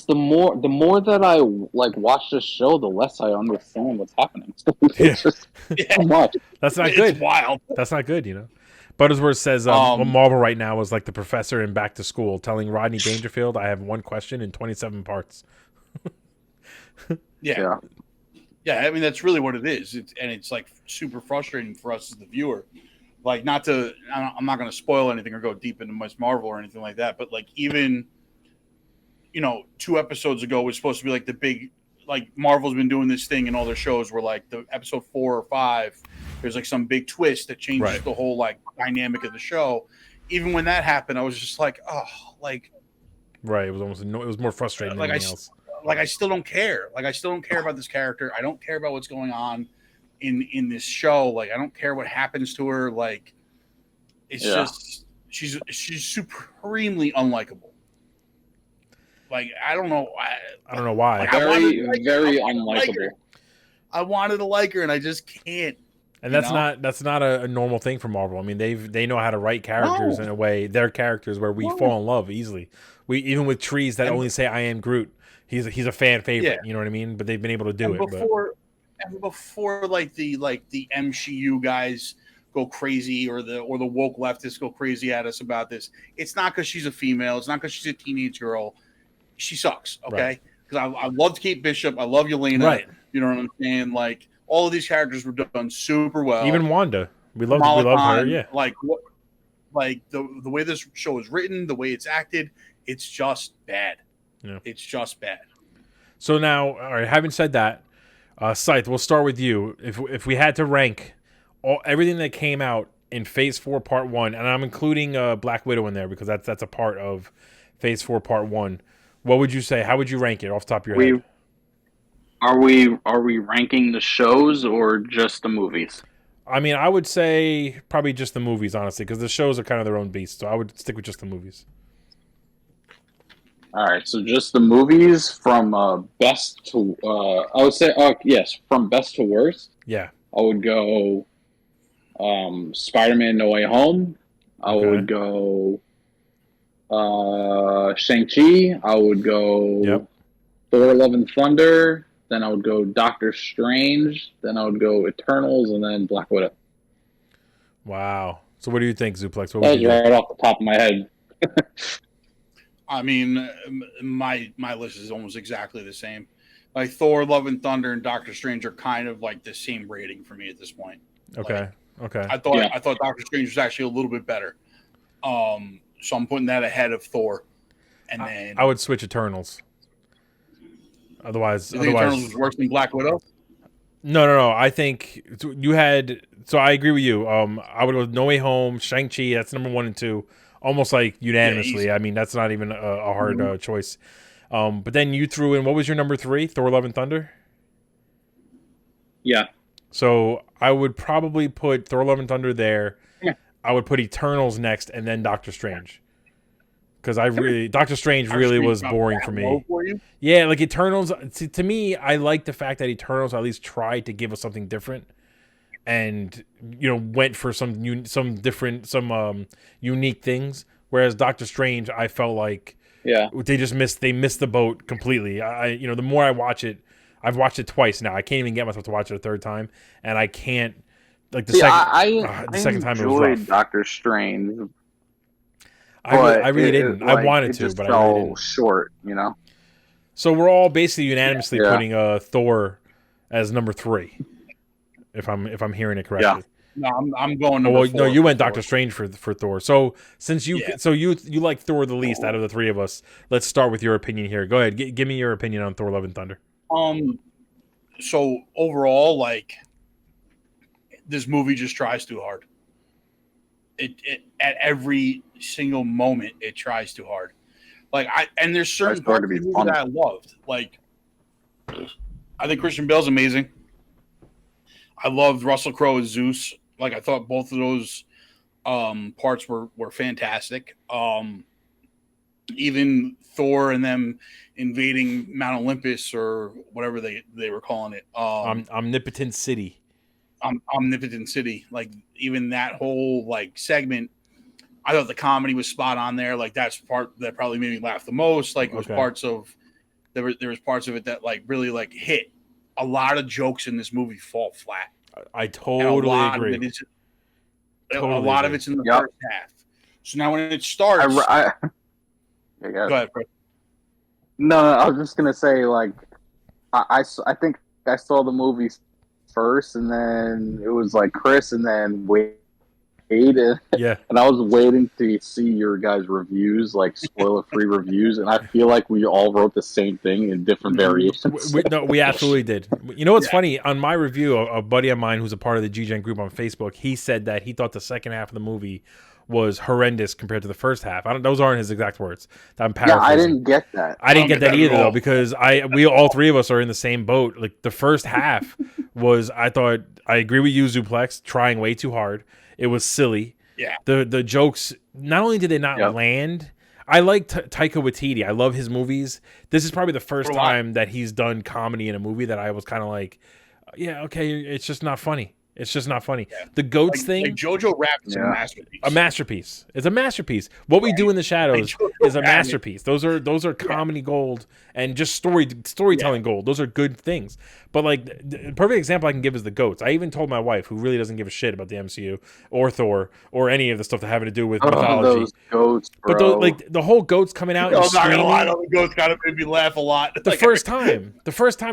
the more that I like watch this show, the less I understand what's happening. It's just so much. That's not good. It's wild. That's not good. Buttersworth says Marvel right now is like the professor in Back to School telling Rodney Dangerfield, I have one question in 27 parts. Yeah, I mean, that's really what it is. It's like super frustrating for us as the viewer. Like, I'm not going to spoil anything or go deep into Miss Marvel or anything like that, but like even, 2 episodes ago was supposed to be like the big, like Marvel's been doing this thing in all their shows where like the episode 4 or 5, there's like some big twist that changes the whole like dynamic of the show. Even when that happened, I was just like, oh, like, right. It was more frustrating than anything else. Like I still don't care. Like I still don't care about this character. I don't care about what's going on in this show. Like I don't care what happens to her. Like it's just she's supremely unlikable. Like I don't know. I don't know why. Like, very unlikable. I wanted to like her, and I just can't. And that's not a normal thing for Marvel. I mean, they know how to write characters in a way. Their characters where we fall in love easily. We even with trees that only say "I am Groot." He's a fan favorite. You know what I mean? But they've been able to do it. Before like the MCU guys go crazy or the woke leftists go crazy at us about this, it's not because she's a female. It's not because she's a teenage girl. She sucks. Okay, because I loved Kate Bishop. I love Yelena. Right. You know what I'm saying? Like all of these characters were done super well. Even Wanda, we love her. Yeah. Like what? Like the way this show is written, the way it's acted, it's just bad. Yeah. It's just bad. So now, all right, having said that, Scythe, we'll start with you. If we had to rank everything that came out in Phase 4 Part 1, and I'm including Black Widow in there because that's a part of Phase 4 Part 1, what would you say? How would you rank it off the top of your head? Are we ranking the shows or just the movies? I mean, I would say probably just the movies, honestly, because the shows are kind of their own beast, so I would stick with just the movies. All right, so just the movies from best to I would say yes, from best to worst. Yeah. I would go Spider-Man: No Way Home. I Okay. would go Shang-Chi. I would go Yep. Thor: Love and Thunder. Then I would go Doctor Strange. Then I would go Eternals, and then Black Widow. Wow. So what do you think, Zuplex? What would That was you do? right off the top of my head. I mean, my list is almost exactly the same. Like Thor, Love and Thunder, and Doctor Strange are kind of like the same rating for me at this point. Okay. Okay. I thought Doctor Strange was actually a little bit better. So I'm putting that ahead of Thor. And then I would switch Eternals. Otherwise, you think Eternals was worse than Black Widow? No. I think you had. So I agree with you. I would go with No Way Home, Shang-Chi. That's number 1 and 2, almost like unanimously. Yeah, I mean, that's not even a hard choice. But then you threw in, what was your number 3? Thor: Love and Thunder. Yeah. So I would probably put Thor: Love and Thunder there. Yeah. I would put Eternals next, and then Doctor Strange. Because Doctor Strange really was boring for me. Yeah, like Eternals. To me, I like the fact that Eternals at least tried to give us something different, and went for some unique things. Whereas Doctor Strange, I felt like they missed the boat completely. The more I watch it, I've watched it twice now. I can't even get myself to watch it a third time, and I can't. Like the second time, it was rough. Doctor Strange. I really didn't. I wanted to, but I really didn't. Short, So we're all basically unanimously putting Thor as number 3, if I'm hearing it correctly. Yeah. No, I'm going number 4. No, you went Doctor Strange for Thor. So since you like Thor the least out of the 3 of us, let's start with your opinion here. Go ahead, give me your opinion on Thor: Love and Thunder. So overall, like, this movie just tries too hard. It at every single moment it tries too hard. Like there's certain parts of the movie that I loved. Like, I think Christian Bale's amazing. I loved Russell Crowe as Zeus. Like, I thought both of those parts were fantastic. Even Thor and them invading Mount Olympus or whatever they were calling it. Omnipotent City. Omnipotent City. Like, even that whole like segment, I thought the comedy was spot on there. Like, that's part that probably made me laugh the most. Like, it was parts of there was parts of it that like really like hit. A lot of jokes in this movie fall flat. I totally agree. A lot of it's in the first half. So now when it starts, go ahead, Fred. No, I was just gonna say, like, I think I saw the movie first, and then it was like Chris, and then Wade. Yeah. And I was waiting to see your guys' reviews, like spoiler-free reviews, and I feel like we all wrote the same thing in different variations. We absolutely did. You know what's funny? On my review, a buddy of mine who's a part of the GGEN group on Facebook, he said that he thought the second half of the movie was horrendous compared to the first half. Those aren't his exact words. I'm paraphrasing. Yeah, I didn't get that. I didn't get that either, though, because we all 3 of us are in the same boat. Like, the first half was, I thought, I agree with you, Zuplex, trying way too hard. It was silly. Yeah. The jokes, not only did they not land, I like Taika Waititi. I love his movies. This is probably the first time that he's done comedy in a movie that I was kind of like, yeah, okay, it's just not funny. It's just not funny. Yeah. The goats thing. Like Jojo Rabbit is a masterpiece. A masterpiece. It's a masterpiece. What We Do in the Shadows is a masterpiece. Those are comedy gold and just storytelling gold. Those are good things. But like, the perfect example I can give is the goats. I even told my wife, who really doesn't give a shit about the MCU or Thor or any of the stuff that having to do with mythology. Those goats, bro. But the whole goats coming out and screaming. I'm not gonna lie, the goats kind of made me laugh a lot. The first time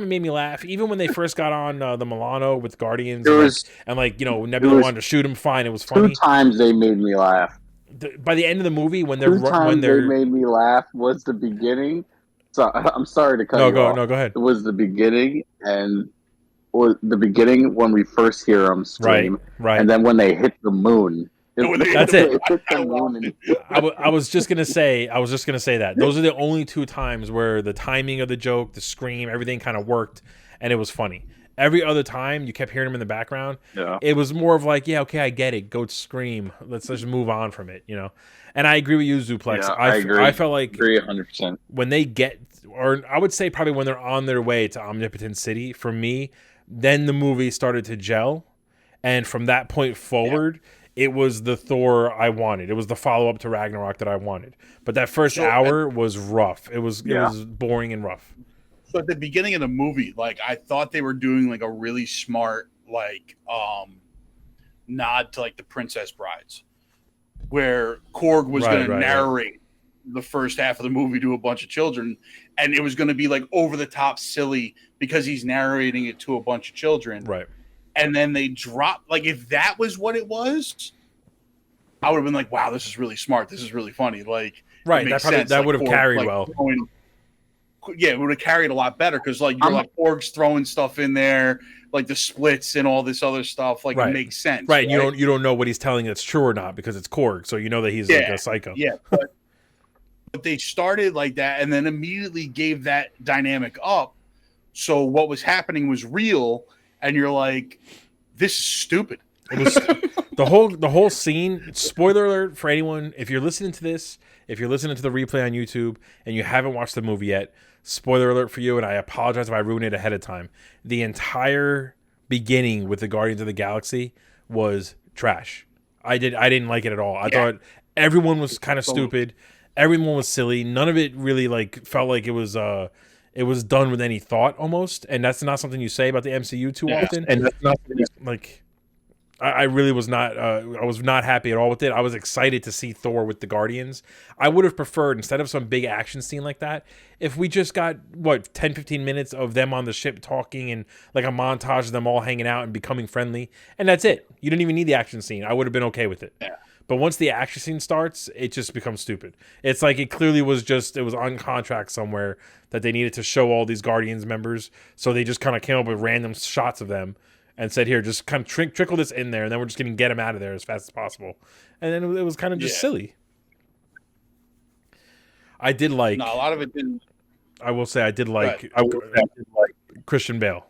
it made me laugh. Even when they first got on the Milano with Guardians, and Nebula wanted to shoot him. Fine, it was funny. 2 times they made me laugh. By the end of the movie, when they made me laugh was the beginning. So I'm sorry to cut you off. No, go ahead. It was the beginning, when we first hear them scream, right, and then when they hit the moon. That's it. I was just gonna say that. Those are the only 2 times where the timing of the joke, the scream, everything kind of worked, and it was funny. Every other time you kept hearing him in the background. Yeah. It was more of like, yeah, okay, I get it. Go scream. Let's just move on from it, you know. And I agree with you, Zuplex. Yeah, I agree. I felt like agree 100%. when they get, or I would say probably when they're on their way to Omnipotent City, for me, then the movie started to gel. And from that point forward, it was the Thor I wanted. It was the follow-up to Ragnarok that I wanted. But that first hour was rough. It was boring and rough. So at the beginning of the movie, like I thought they were doing like a really smart like nod to like the Princess Brides, where Korg was going to narrate the first half of the movie to a bunch of children, and it was going to be like over the top silly because he's narrating it to a bunch of children. Right. And then they dropped, like if that was what it was, I would have been like, wow, this is really smart. This is really funny. Like, right. That would have carried well. Yeah, it would have carried a lot better because like you're like Korg's throwing stuff in there, like the splits and all this other stuff. Like it makes sense. Right. You don't know what he's telling that's true or not because it's Korg, so you know that he's like a psycho. Yeah. But they started like that and then immediately gave that dynamic up. So what was happening was real, and you're like, this is stupid. It was the whole scene. Spoiler alert for anyone if you're listening to this, if you're listening to the replay on YouTube and you haven't watched the movie yet. Spoiler alert for you, and I apologize if I ruined it ahead of time. The entire beginning with the Guardians of the Galaxy was trash. I didn't like it at all. I thought everyone was kind of stupid. Everyone was silly. None of it really like felt like it was done with any thought almost. And that's not something you say about the MCU too often. And that's not like I really was not I was not happy at all with it. I was excited to see Thor with the Guardians. I would have preferred, instead of some big action scene like that, if we just got 10-15 minutes of them on the ship talking and like a montage of them all hanging out and becoming friendly, and that's it. You didn't even need the action scene. I would have been okay with it. Yeah. But once the action scene starts, it just becomes stupid. It's like it clearly was it was on contract somewhere that they needed to show all these Guardians members, so they just kind of came up with random shots of them and said, here, just kind of trickle this in there, and then we're just going to get him out of there as fast as possible. And then it was kind of just silly. I did like... No, a lot of it didn't... I will say I did like Christian Bale.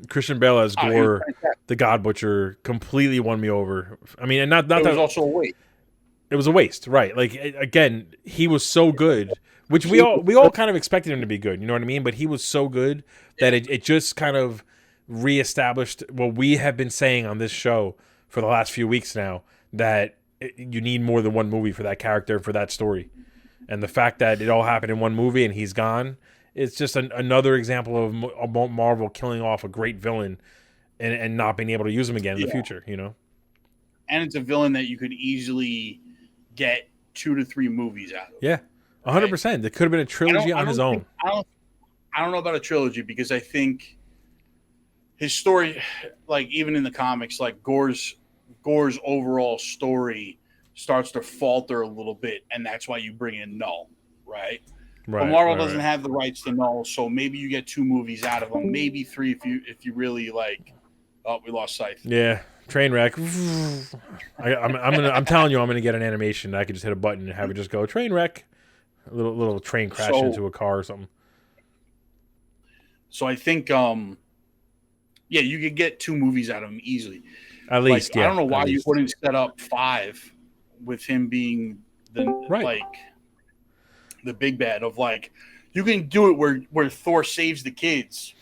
Christian Bale as Gore, the God Butcher, completely won me over. I mean, and not that... It was also a waste. It was a waste, right. Like, again, he was so good, which we all kind of expected him to be good, you know what I mean? But he was so good that it just kind of reestablished what we have been saying on this show for the last few weeks now, that you need more than one movie for that character, for that story. And the fact that it all happened in one movie and he's gone, it's just another example of Marvel killing off a great villain and not being able to use him again in the future, you know? And it's a villain that you could easily get 2 to 3 movies out of. Yeah, 100%. There could have been a trilogy on his own. I don't know about a trilogy because I think his story, like even in the comics, like Gore's overall story starts to falter a little bit, and that's why you bring in Null, right? But Marvel doesn't have the rights to Null, so maybe you get 2 movies out of him, maybe 3 if you really like. Oh, we lost Scythe. Yeah, train wreck. I'm telling you, I'm gonna get an animation that I could just hit a button and have it just go train wreck, a little train crash into a car or something. So I think, you could get 2 movies out of him easily. At least, I don't know why you wouldn't set up 5 with him being the the big bad of like you can do it where Thor saves the kids,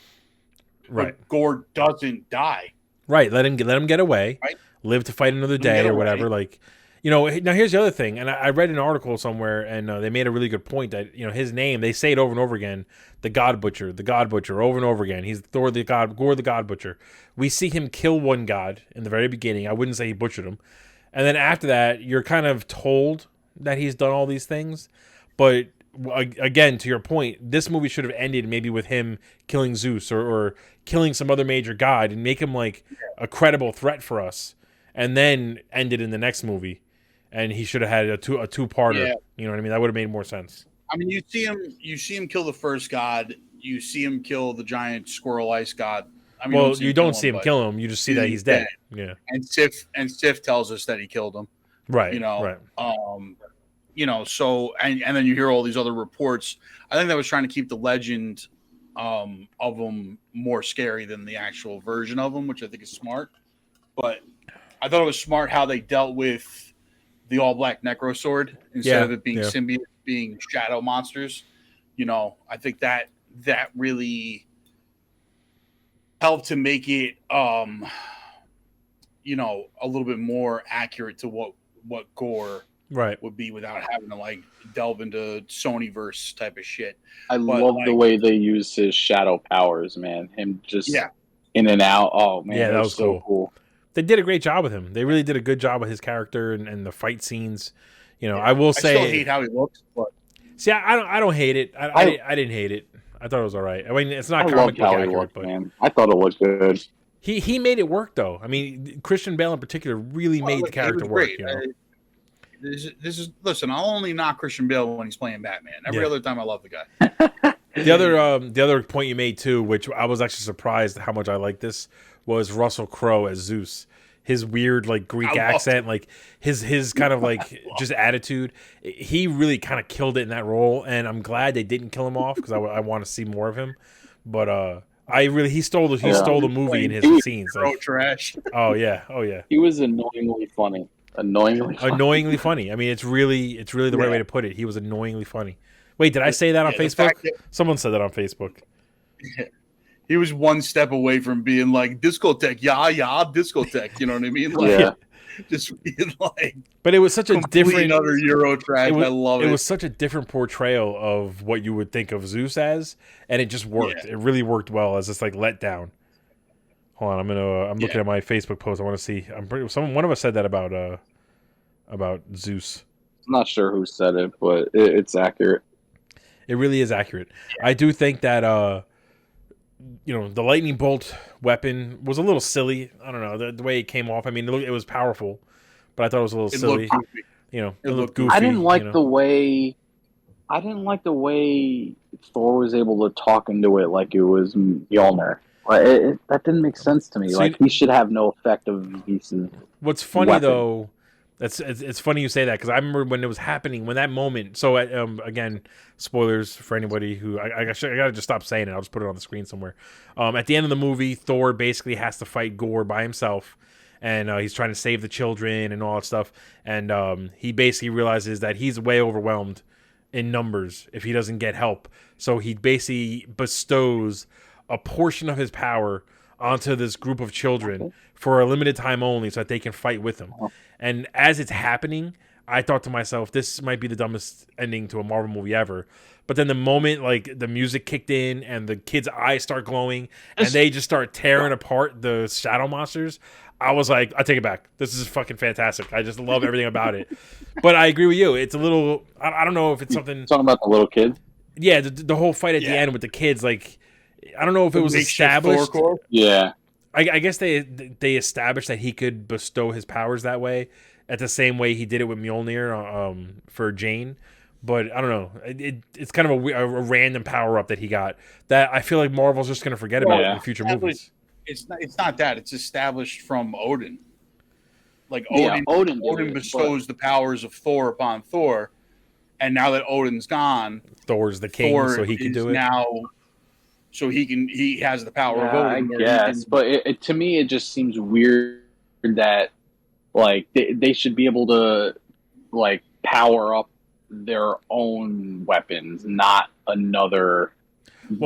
right? But Gore doesn't die. Right. Let him get away. Right. Live to fight another day or whatever. Like, you know. Now here's the other thing, and I read an article somewhere, and they made a really good point that his name. They say it over and over again. The God Butcher, over and over again. He's Thor the God, Gore the God Butcher. We see him kill one god in the very beginning. I wouldn't say he butchered him, and then after that, you're kind of told that he's done all these things. But again, to your point, this movie should have ended maybe with him killing Zeus or killing some other major god and make him like a credible threat for us, and then ended in the next movie. And he should have had a two-parter. Yeah. You know what I mean? That would have made more sense. I mean, you see him kill the first god. You see him kill the giant squirrel ice god. I mean, you don't see him kill him. You just see that he's dead. Yeah. And Sif tells us that he killed him. Right. Right. So and then you hear all these other reports. I think that was trying to keep the legend of them more scary than the actual version of them, which I think is smart. But I thought it was smart how they dealt with the all black Necro Sword instead of it being symbiotes, being shadow monsters. You know, I think that really helped to make it, you know, a little bit more accurate to what gore would be without having to like delve into Sonyverse type of shit. I love the way they use his shadow powers, man. Him just in and out. Oh man, that was so cool. They did a great job with him. They really did a good job with his character and the fight scenes. You know, I will say, I still hate how he looks, but see, I don't hate it. I didn't hate it. I thought it was all right. I mean, it's not comic book accurate, but man, I thought it looked good. He made it work though. I mean, Christian Bale in particular really made the character work. You know? This is listen. I'll only knock Christian Bale when he's playing Batman. Every other time, I love the guy. The other point you made too, which I was actually surprised how much I liked this, was Russell Crowe as Zeus. His weird like Greek accent, like his kind of like just attitude. He really kind of killed it in that role, and I'm glad they didn't kill him off because I want to see more of him. But he stole the movie in his scenes. Like, trash. Oh yeah. He was annoyingly funny. Annoyingly funny. I mean, it's really the right way to put it. He was annoyingly funny. Wait, did I say that on Facebook? Someone said that on Facebook. He was one step away from being like discotheque, discotheque. You know what I mean? Like, just being like. But it was such a different other Euro track. I love it. It was such a different portrayal of what you would think of Zeus as, and it just worked. Yeah. It really worked well as this like letdown. Hold on, I'm looking at my Facebook post. I want to see. One of us said that about Zeus. I'm not sure who said it, but it's accurate. It really is accurate. Yeah. I do think that the lightning bolt weapon was a little silly. I don't know the way it came off. I mean, it was powerful, but I thought it was a little silly. It looked goofy. I didn't like the way. I didn't like the way Thor was able to talk into it like it was Mjolnir. That didn't make sense to me. So he should have no effect of decent. What's funny though, it's funny you say that because I remember when it was happening, when that moment. So again, spoilers for anybody who I gotta just stop saying it. I'll just put it on the screen somewhere. At the end of the movie, Thor basically has to fight Gore by himself, and he's trying to save the children and all that stuff. And he basically realizes that he's way overwhelmed in numbers if he doesn't get help. So he basically bestows a portion of his power onto this group of children for a limited time only so that they can fight with him. And as it's happening, I thought to myself, this might be the dumbest ending to a Marvel movie ever. But then the moment like the music kicked in and the kids' eyes start glowing and they just start tearing apart the shadow monsters, I was like, I take it back. This is fucking fantastic. I just love everything about it. But I agree with you. It's a little, I don't know if it's something. Talking about the little kid? Yeah, the whole fight at the end with the kids, like, I don't know if it was established. Yeah. I guess they established that he could bestow his powers that way, at the same way he did it with Mjolnir for Jane. But I don't know. It's kind of a random power up that he got that I feel like Marvel's just going to forget about in future movies. It's not that. It's established from Odin. Like Odin bestows the powers of Thor upon Thor, and now that Odin's gone, Thor's the king, so he can do it now. So he has the power of Odin. I guess, but to me, it just seems weird that like they should be able to like power up their own weapons, not another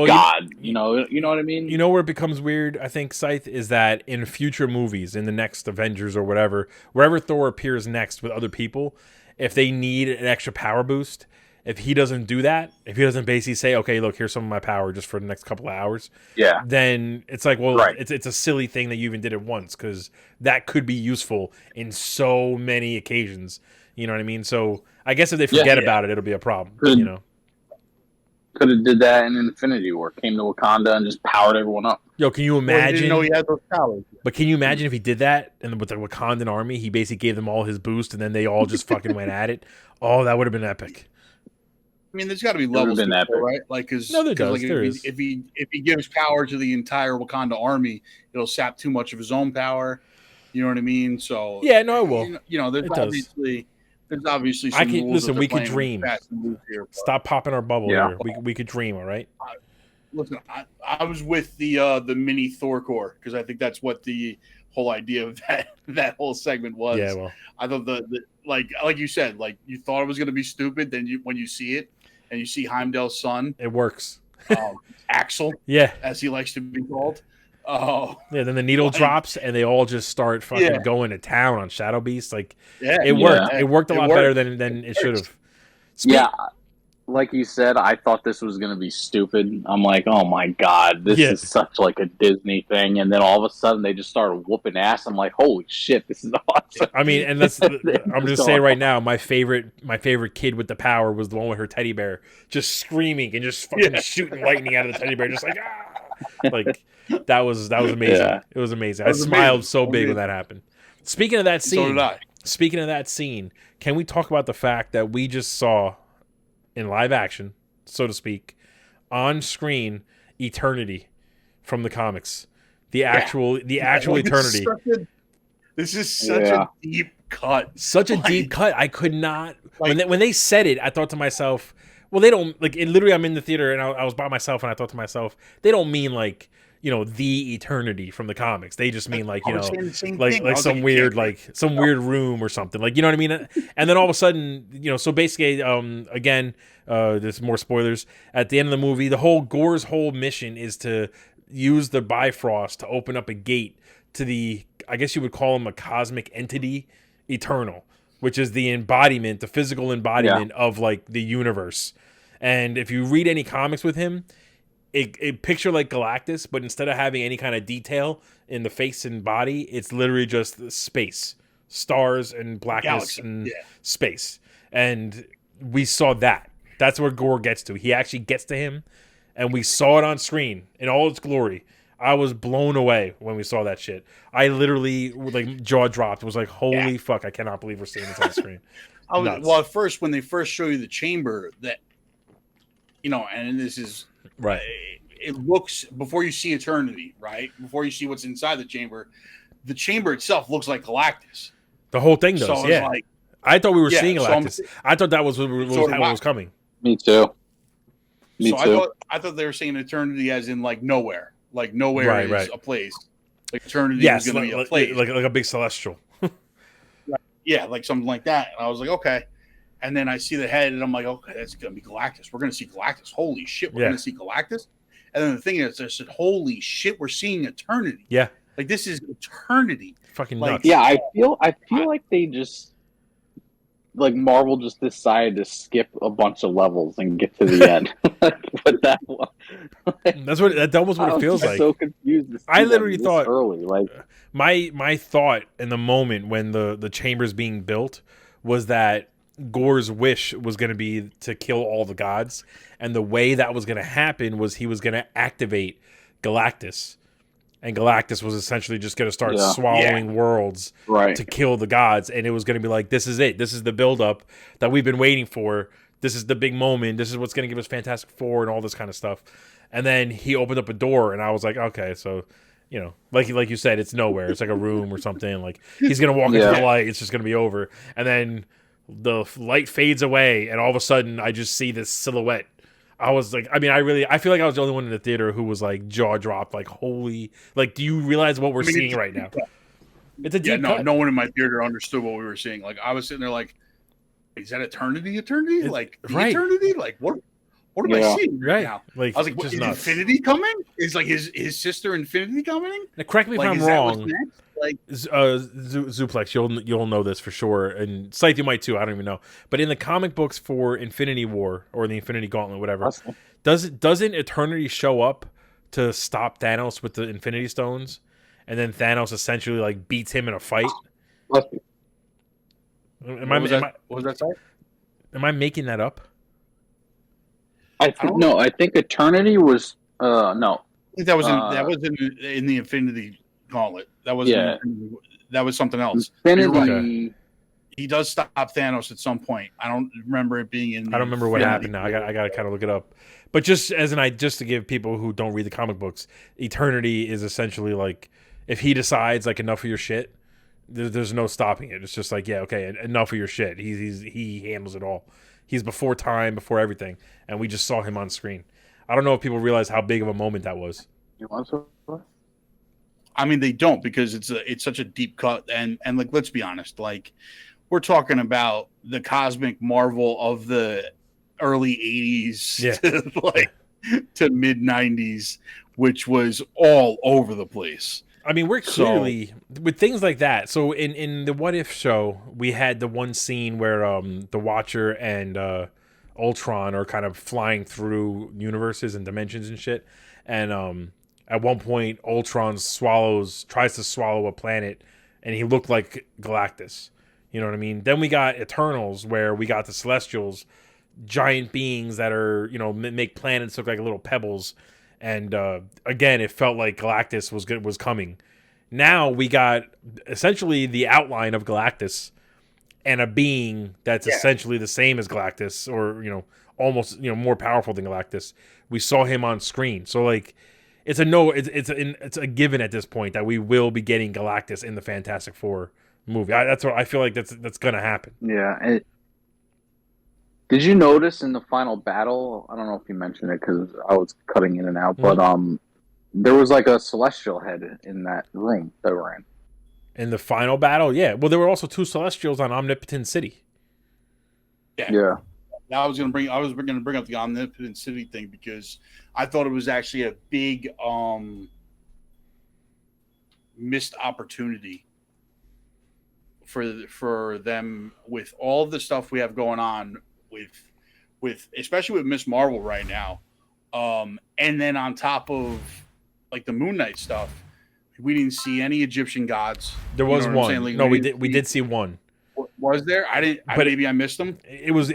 god. You know what I mean? You know where it becomes weird, I think, Scythe, is that in future movies, in the next Avengers or whatever, wherever Thor appears next with other people, if they need an extra power boost, if he doesn't do that, if he doesn't basically say, okay, look, here's some of my power just for the next couple of hours, then it's like, well, it's a silly thing that you even did it once, because that could be useful in so many occasions. You know what I mean? So I guess if they forget about it, it'll be a problem. Could have did that in Infinity War. Came to Wakanda and just powered everyone up. Yo, can you imagine? Well, he didn't know he had those powers. But can you imagine if he did that and with the Wakandan army, he basically gave them all his boost and then they all just fucking went at it? Oh, that would have been epic. I mean, there's got to be levels to it, right? Like, because if he gives power to the entire Wakanda army, it'll sap too much of his own power. You know what I mean? So yeah, no, it will. There's obviously some rules we could dream. Stop popping our bubble here. We could dream, all right? Listen, I was with the mini Thor core because I think that's what the whole idea of that whole segment was. Yeah, well, I thought the like you said, like you thought it was going to be stupid, then when you see it and you see Heimdall's son, it works. Axel, Yeah, as he likes to be called. Oh, yeah. Then the needle drops, and they all just start fucking going to town on Shadow Beast. Like, it worked. It worked a lot better than it should have. Yeah, like you said, I thought this was going to be stupid. I'm like, oh my god, this is such like a Disney thing. And then all of a sudden, they just started whooping ass. I'm like, holy shit, this is awesome. I mean, and that's I'm just saying right now, my favorite kid with the power was the one with her teddy bear, just screaming and just fucking shooting lightning out of the teddy bear, just like like that was amazing. Yeah. It was amazing. I smiled so big when that happened. Speaking of that scene, so did I. Speaking of that scene, can we talk about the fact that we just saw in live action, so to speak, on screen, Eternity from the comics, the actual Eternity. This is such a deep cut. Such a deep cut. I could not. When they said it, I thought to myself, well, they don't like it. Literally, I'm in the theater and I was by myself, and I thought to myself, they don't mean like, you know, the Eternity from the comics. They just mean like, you know, like some weird weird room or something. Like, you know what I mean? And then all of a sudden, you know, so basically, again, there's more spoilers. At the end of the movie, Gore's whole mission is to use the Bifrost to open up a gate to the, I guess you would call him a cosmic entity, Eternal, which is the embodiment, the physical embodiment of like the universe. And if you read any comics with him, it picture like Galactus, but instead of having any kind of detail in the face and body, it's literally just space, stars and blackness and space. And we saw that. That's where Gore gets to. He actually gets to him, and we saw it on screen in all its glory. I was blown away when we saw that shit. I literally, like, jaw dropped. It was like, holy fuck, I cannot believe we're seeing this on screen. Well, at first, when they first show you the chamber, that, you know, and this is... Right. It looks, before you see Eternity, right? Before you see what's inside the chamber itself looks like Galactus. The whole thing does, so yeah. Like, I thought we were seeing Galactus. I thought that was what was coming. Me too. Me too. I thought they were saying Eternity as in like nowhere. Like nowhere is a place. Like Eternity is going to be a place. Like a big celestial. Yeah, like something like that. And I was like, okay. And then I see the head, and I'm like, okay, that's going to be Galactus. We're going to see Galactus. Holy shit, we're going to see Galactus. And then the thing is, I said, holy shit, we're seeing Eternity. Yeah. Like, this is Eternity. Fucking like, nuts. Yeah, I feel like they just, like, Marvel just decided to skip a bunch of levels and get to the end. But that one, that's almost what it feels like. So confused. I literally thought early, like my thought in the moment when the chamber's being built was that Gore's wish was going to be to kill all the gods, and the way that was going to happen was he was going to activate Galactus, and Galactus was essentially just going to start swallowing worlds to kill the gods, and it was going to be like, this is it, this is the buildup that we've been waiting for, this is the big moment, this is what's going to give us Fantastic Four and all this kind of stuff. And then he opened up a door, and I was like, okay, so, you know, like you said, it's nowhere, it's like a room or something, like he's going to walk into the light, it's just going to be over, and then the light fades away, and all of a sudden I just see this silhouette. I was like, I feel like I was the only one in the theater who was like jaw dropped, like, holy, like, do you realize what we're seeing right now? It's a deep cut. No one in my theater understood what we were seeing. Like, I was sitting there like, is that Eternity? Like, Eternity? Like, what am I seeing right now? Like, I was like, what, is Infinity coming? Is like his sister Infinity coming? Now, correct me if I'm wrong. Like, Zuplex, you'll know this for sure, and Scythe, you might too. I don't even know. But in the comic books for Infinity War or the Infinity Gauntlet, whatever, doesn't Eternity show up to stop Thanos with the Infinity Stones, and then Thanos essentially like beats him in a fight? What was that? Sorry? Am I making that up? I think Eternity was no. I think that was in the Infinity Gauntlet. That was something else. Infinity. He does stop Thanos at some point. I don't remember it being in. I don't remember what happened now. I got to kind of look it up. But just to give people who don't read the comic books, Eternity is essentially like, if he decides like enough of your shit, there's no stopping it. It's just like, yeah, okay, enough of your shit. He handles it all. He's before time, before everything, and we just saw him on screen. I don't know if people realize how big of a moment that was. You want to? I mean, they don't, because it's such a deep cut, and like, let's be honest, like, we're talking about the cosmic marvel of the early 80s to mid 90s, which was all over the place. I mean, we're clearly with things like that. So in the What If show, we had the one scene where the Watcher and Ultron are kind of flying through universes and dimensions and shit. And at one point, Ultron tries to swallow a planet, and he looked like Galactus. You know what I mean? Then we got Eternals, where we got the Celestials, giant beings that are, make planets look like little pebbles. And again, it felt like Galactus was coming. Now we got essentially the outline of Galactus and a being that's essentially the same as Galactus, or almost more powerful than Galactus. We saw him on screen, so like it's a given at this point that we will be getting Galactus in the Fantastic Four movie. That's what I feel like that's gonna happen. Yeah. Did you notice in the final battle? I don't know if you mentioned it because I was cutting in and out, but there was like a celestial head in that room that we're in. In the final battle, yeah. Well, there were also 2 Celestials on Omnipotent City. Yeah. I was gonna bring up the Omnipotent City thing because I thought it was actually a big missed opportunity for them with all of the stuff we have going on with especially with Miss Marvel right now, and then on top of like the Moon Knight stuff, we didn't see any Egyptian gods. There was one. Like, no, we did see one. Was there? I didn't. Maybe I missed them. It was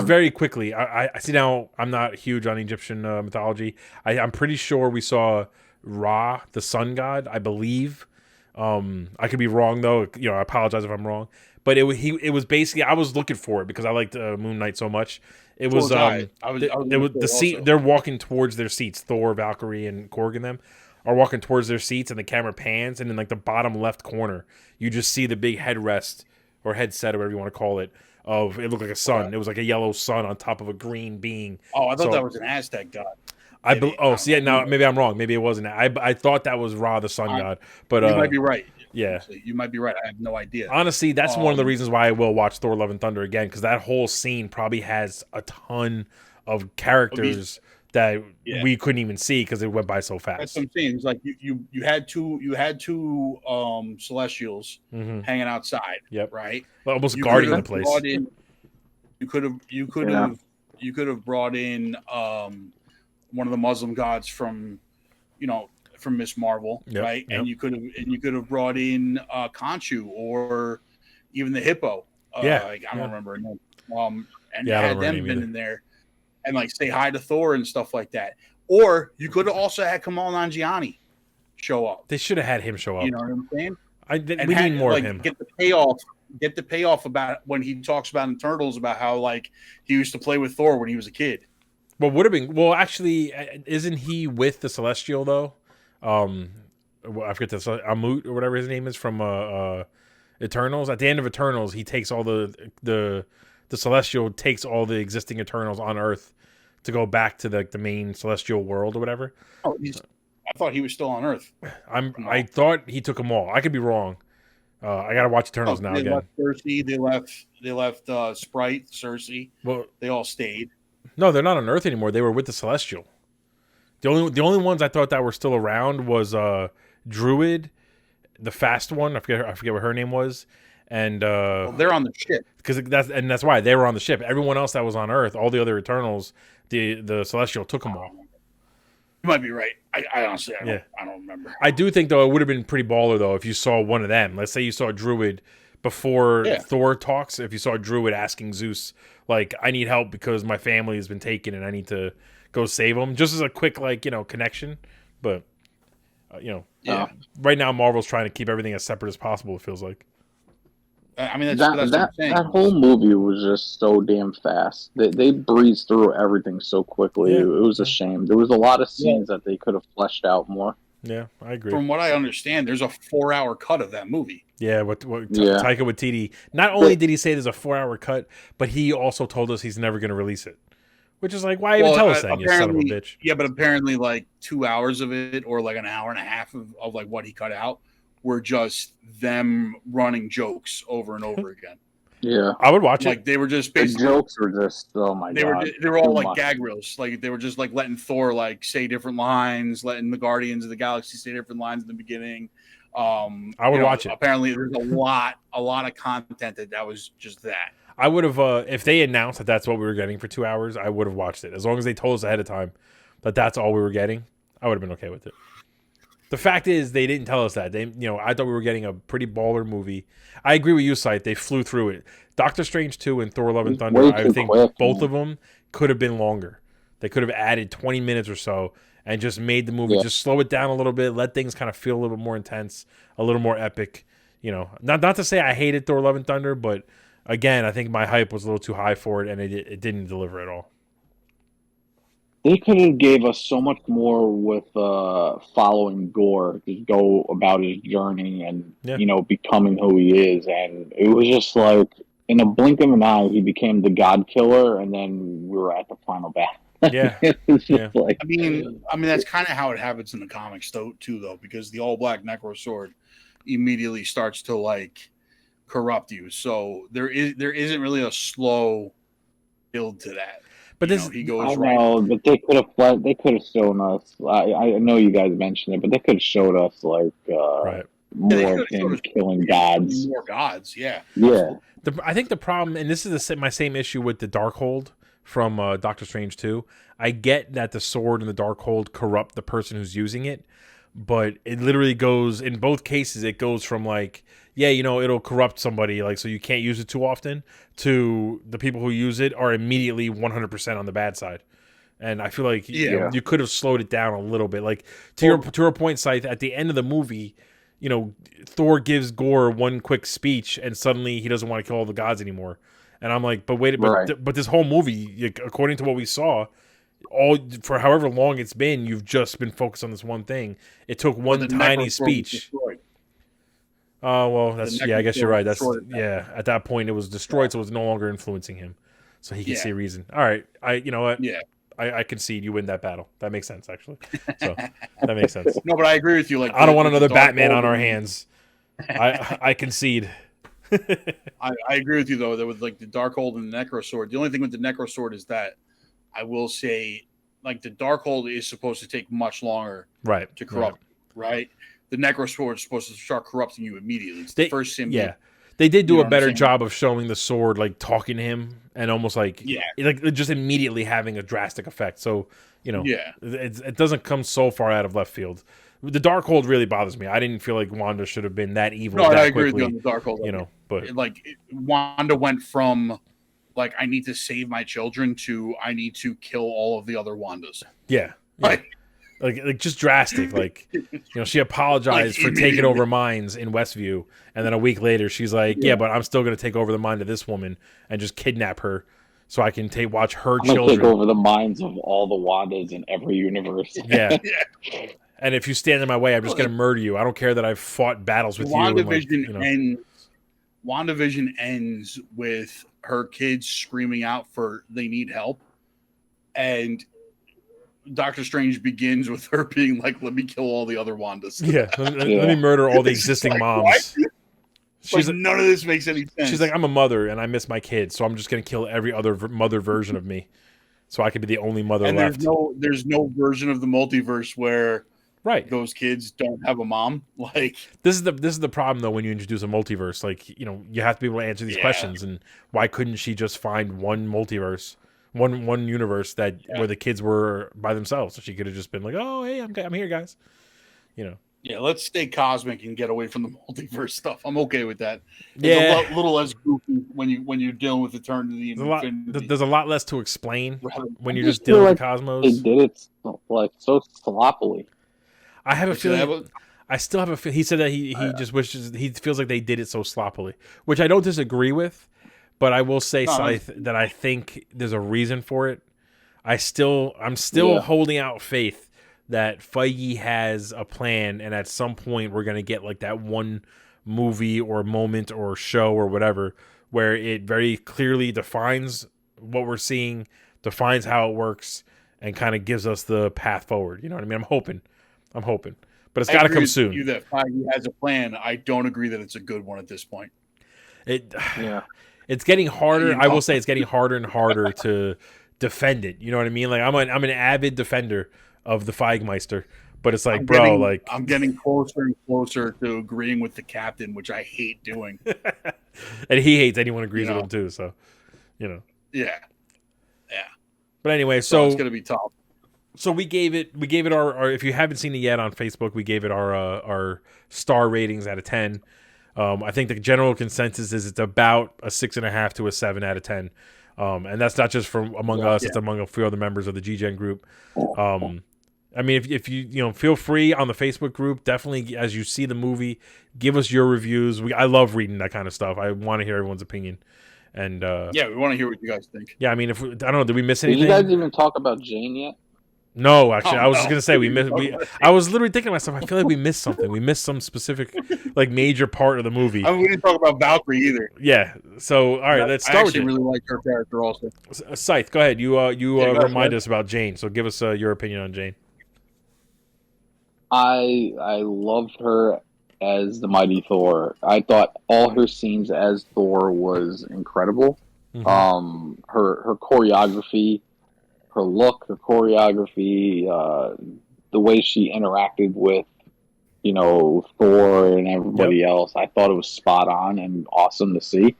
very quickly. I see now. I'm not huge on Egyptian mythology. I'm pretty sure we saw Ra, the sun god. I believe. I could be wrong though. I apologize if I'm wrong. But it was basically, I was looking for it because I liked Moon Knight so much. It was the seat. They're walking towards their seats. Thor, Valkyrie, and Korg and them are walking towards their seats, and the camera pans, and in like the bottom left corner, you just see the big headrest or headset or whatever you want to call it. It looked like a sun. Right. It was like a yellow sun on top of a green being. Oh, I thought that was an Aztec god. Now maybe I'm wrong. Maybe it wasn't. I thought that was Ra, the sun god. But you might be right. Yeah, you might be right. I have no idea. Honestly, that's one of the reasons why I will watch Thor: Love and Thunder again, because that whole scene probably has a ton of characters that we couldn't even see because it went by so fast. That's what I'm saying. It's like you had two Celestials hanging outside. Yep. Right. Almost guarding the place. You could have brought in one of the Muslim gods from Miss Marvel, right? Yep. And you could have brought in Khonshu or even the hippo. I don't remember her name. And had them been in there and like say hi to Thor and stuff like that. Or you could have also had Kamal Nanjiani show up. They should have had him show up. You know what I'm saying? We need more of him. Get the payoff about when he talks about in Turtles about how like he used to play with Thor when he was a kid. Well, would have been. Well, actually, isn't he with the Celestial though? I forget this Amut or whatever his name is from Eternals. At the end of Eternals, he takes all the Celestial takes all the existing Eternals on Earth to go back to the main Celestial world or whatever. Oh, I thought he was still on Earth. I thought he took them all. I could be wrong. I gotta watch Eternals now again. Left Cersei, they left Sprite, Cersei. Well, they all stayed. No, they're not on Earth anymore. They were with the Celestial. The only ones I thought that were still around was Druid, the fast one. I forget what her name was, and they're on the ship because that's why they were on the ship. Everyone else that was on Earth, all the other Eternals, the Celestial took them all. You might be right. I honestly I don't remember. I do think though it would have been pretty baller though if you saw one of them. Let's say you saw Druid before Thor talks. If you saw Druid asking Zeus like, "I need help because my family has been taken and I need to go save them," just as a quick connection. But right now Marvel's trying to keep everything as separate as possible. It feels like. I mean, that whole movie was just so damn fast. They breezed through everything so quickly. Yeah. It was a shame. There was a lot of scenes that they could have fleshed out more. Yeah, I agree. From what I understand, there's a 4-hour cut of that movie. Yeah, Taika Waititi. Not only did he say there's a 4-hour cut, but he also told us he's never going to release it, Which is like, why even tell us then, you son of a bitch? Yeah, but apparently like 2 hours of it, or like an hour and a half of like what he cut out, were just them running jokes over and over again. Yeah, I would watch Like it. they were just the basically jokes were just they were all like gag reels. Like they were just like letting Thor like say different lines, letting the Guardians of the Galaxy say different lines in the beginning. I would watch it. Apparently, there's a lot of content that was just that. I would have, if they announced that that's what we were getting for 2 hours, I would have watched it. As long as they told us ahead of time that that's all we were getting, I would have been okay with it. The fact is, they didn't tell us that. I thought we were getting a pretty baller movie. I agree with you, Scythe. They flew through it. Doctor Strange 2 and Thor: Love and Thunder, I think both of them could have been longer. They could have added 20 minutes or so and just made the movie, just slow it down a little bit, let things kind of feel a little bit more intense, a little more epic. Not to say I hated Thor: Love and Thunder, but again, I think my hype was a little too high for it, and it didn't deliver at all. They could have gave us so much more with following Gore, just go about his journey and becoming who he is, and it was just like in a blink of an eye, he became the God Killer, and then we were at the final battle. Yeah, like, I mean that's kind of how it happens in the comics, too, though, because the all black Necro Sword immediately starts to like corrupt you. So there isn't really a slow build to that. But he goes I know, but they could have shown us. I know you guys mentioned it, but they could have showed us like more of him killing gods. More gods, yeah. I think the problem, and this is my same issue with the Darkhold from Doctor Strange 2. I get that the sword and the Darkhold corrupt the person who's using it, but it literally goes, in both cases, it goes from like, it'll corrupt somebody, like, so you can't use it too often, to the people who use it are immediately 100% on the bad side. And I feel like you could have slowed it down a little bit. Like, to your point, Scythe, at the end of the movie, Thor gives Gore one quick speech, and suddenly he doesn't want to kill all the gods anymore. And I'm like, but this whole movie, according to what we saw, for however long it's been, you've just been focused on this one thing. It took one tiny speech. I guess you're right. At that point it was destroyed, so it was no longer influencing him, so he could see reason. All right, I concede you win that battle. That makes sense, actually. So that makes sense. No, but I agree with you. Like, I don't want another Batman on our hands. I concede. I agree with you, though, that with like the Darkhold and the Necro Sword, the only thing with the Necro Sword is that I will say, like, the Darkhold is supposed to take much longer to corrupt, right? The Necro Sword is supposed to start corrupting you immediately. It's the first symbiote. Yeah, they did do a better job of showing the sword, like, talking to him, and almost like just immediately having a drastic effect. So, it doesn't come so far out of left field. The Darkhold really bothers me. I didn't feel like Wanda should have been that evil. No, that I agree quickly, with you on the Darkhold. But like, Wanda went from like, I need to save my children to I need to kill all of the other Wandas. Yeah. Like just drastic. Like, she apologized for taking over minds in Westview, and then a week later she's like, but I'm still going to take over the mind of this woman and just kidnap her so I can watch her children. Take over the minds of all the Wandas in every universe. Yeah. And if you stand in my way, I'm just going to murder you. I don't care that I've fought battles with you. WandaVision ends with her kids screaming out for they need help, and Doctor Strange begins with her being like, "Let me kill all the other Wandas." Let me murder all the existing moms. She's like, none of this makes any sense. She's like, I'm a mother and I miss my kids, so I'm just going to kill every other mother version of me, so I can be the only mother left. There's no version of the multiverse where those kids don't have a mom. Like, this is the problem though when you introduce a multiverse. Like, you have to be able to answer these questions. And why couldn't she just find one multiverse? One universe where the kids were by themselves, so she could have just been like, "Oh, hey, I'm here, guys." Yeah, let's stay cosmic and get away from the multiverse stuff. I'm okay with that. It's a little less goofy when you're dealing with eternity. There's a lot less to explain when you're just dealing with cosmos. They did it like so sloppily. I have a feeling. I still have a feeling. He said that he just wishes he feels like they did it so sloppily, which I don't disagree with. But I will say, Scythe, that I think there's a reason for it. I'm still holding out faith that Feige has a plan, and at some point we're gonna get like that one movie or moment or show or whatever where it very clearly defines what we're seeing, defines how it works, and kind of gives us the path forward. You know what I mean? I'm hoping, but it's got to come soon. You that Feige has a plan. I don't agree that it's a good one at this point. It's getting harder. I will say it's getting harder and harder to defend it. You know what I mean? Like I'm an avid defender of the Feigmeister, but it's like, I'm getting closer and closer to agreeing with the captain, which I hate doing. And he hates anyone who agrees with him too. So, Yeah. But anyway, so it's gonna be tough. So we gave it our if you haven't seen it yet on Facebook, we gave it our star ratings out of 10. I think the general consensus is it's about a 6.5 to a 7 out of 10. And that's not just from among us; it's among a few other members of the GGEN group. I mean, if you feel free on the Facebook group, definitely as you see the movie, give us your reviews. I love reading that kind of stuff. I want to hear everyone's opinion. And we want to hear what you guys think. Yeah, I mean, I don't know, did we miss anything? Did you guys even talk about Jane yet? No, actually, I was just gonna say we missed. I was literally thinking to myself, I feel like we missed something. We missed some specific, like, major part of the movie. I mean, we didn't talk about Valkyrie either. Yeah. So, all right, let's start with it. I actually really like her character also. Scythe, go ahead. You remind us about Jane. So, give us your opinion on Jane. I loved her as the mighty Thor. I thought all her scenes as Thor was incredible. Mm-hmm. Her choreography. Her look, her choreography, the way she interacted with, Thor and everybody else, I thought it was spot on and awesome to see.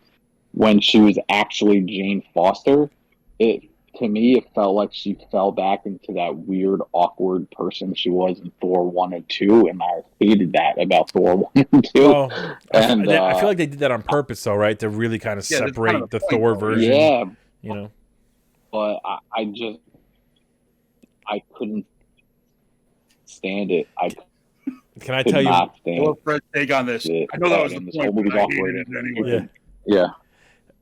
When she was actually Jane Foster, to me, it felt like she fell back into that weird, awkward person she was in Thor 1 and 2, and I hated that about Thor 1 and 2. Well, and I feel like they did that on purpose, though, right? To really kind of separate the Thor version. Yeah. But I couldn't stand it. Can I tell you? What's Fred's take on this? I know that was the point. Whole operated anyway. Yeah.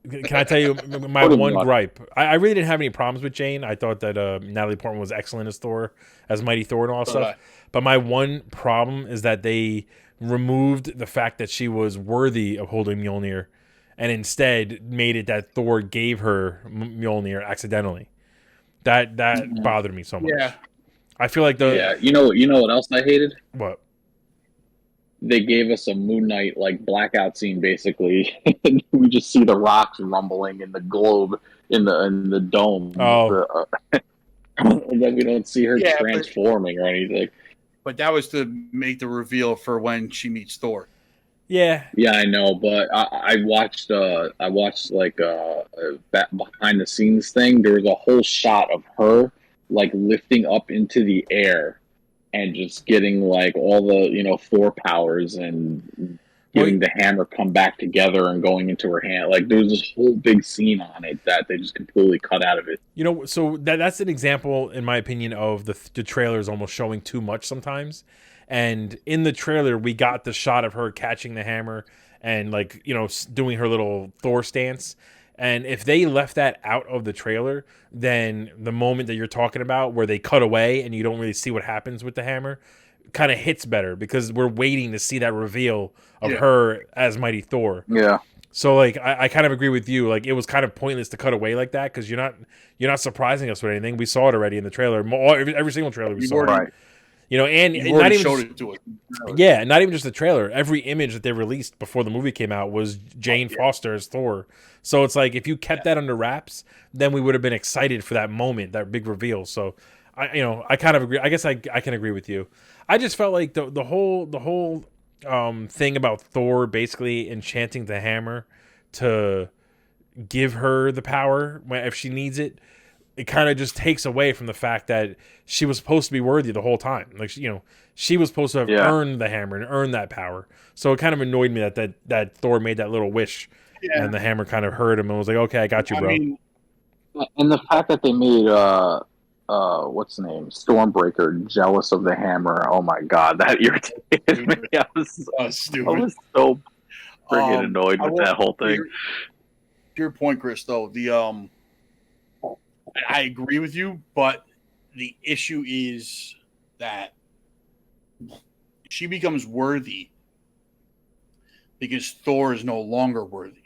Can I tell you my one gripe? I really didn't have any problems with Jane. I thought that Natalie Portman was excellent as Thor, as Mighty Thor and all that stuff. But my one problem is that they removed the fact that she was worthy of holding Mjolnir, and instead made it that Thor gave her Mjolnir accidentally. That bothered me so much. Yeah. I feel like you know what else I hated? What? They gave us a Moon Knight blackout scene basically. We just see the rocks rumbling in the globe in the dome. Oh. And then we don't see her transforming or anything. But that was to make the reveal for when she meets Thor. Yeah. Yeah, I know, but I watched behind the scenes thing. There was a whole shot of her lifting up into the air and just getting all the Thor powers and getting the hammer come back together and going into her hand. There was this whole big scene on it that they just completely cut out of it. So that's an example, in my opinion, of the trailers almost showing too much sometimes. And in the trailer, we got the shot of her catching the hammer and doing her little Thor stance. And if they left that out of the trailer, then the moment that you're talking about where they cut away and you don't really see what happens with the hammer kind of hits better, because we're waiting to see that reveal of her as Mighty Thor. Yeah. So I kind of agree with you. It was kind of pointless to cut away like that, because you're not surprising us with anything. We saw it already in the trailer. Every single trailer we saw. Right. And not even showed it to us. Yeah, not even just the trailer. Every image that they released before the movie came out was Jane Foster as Thor. So it's if you kept that under wraps, then we would have been excited for that moment, that big reveal. So I kind of agree. I guess I can agree with you. I just felt like the whole thing about Thor basically enchanting the hammer to give her the power if she needs it. It kind of just takes away from the fact that she was supposed to be worthy the whole time. She was supposed to have earned the hammer and earned that power. So it kind of annoyed me that Thor made that little wish, and the hammer kind of hurt him and was like, "Okay, I got you, bro." And the fact that they made what's the name, Stormbreaker, jealous of the hammer. Oh my god, that irritated me. I was so friggin' annoyed with that whole thing. To your point, Chris, though, I agree with you, but the issue is that she becomes worthy because Thor is no longer worthy.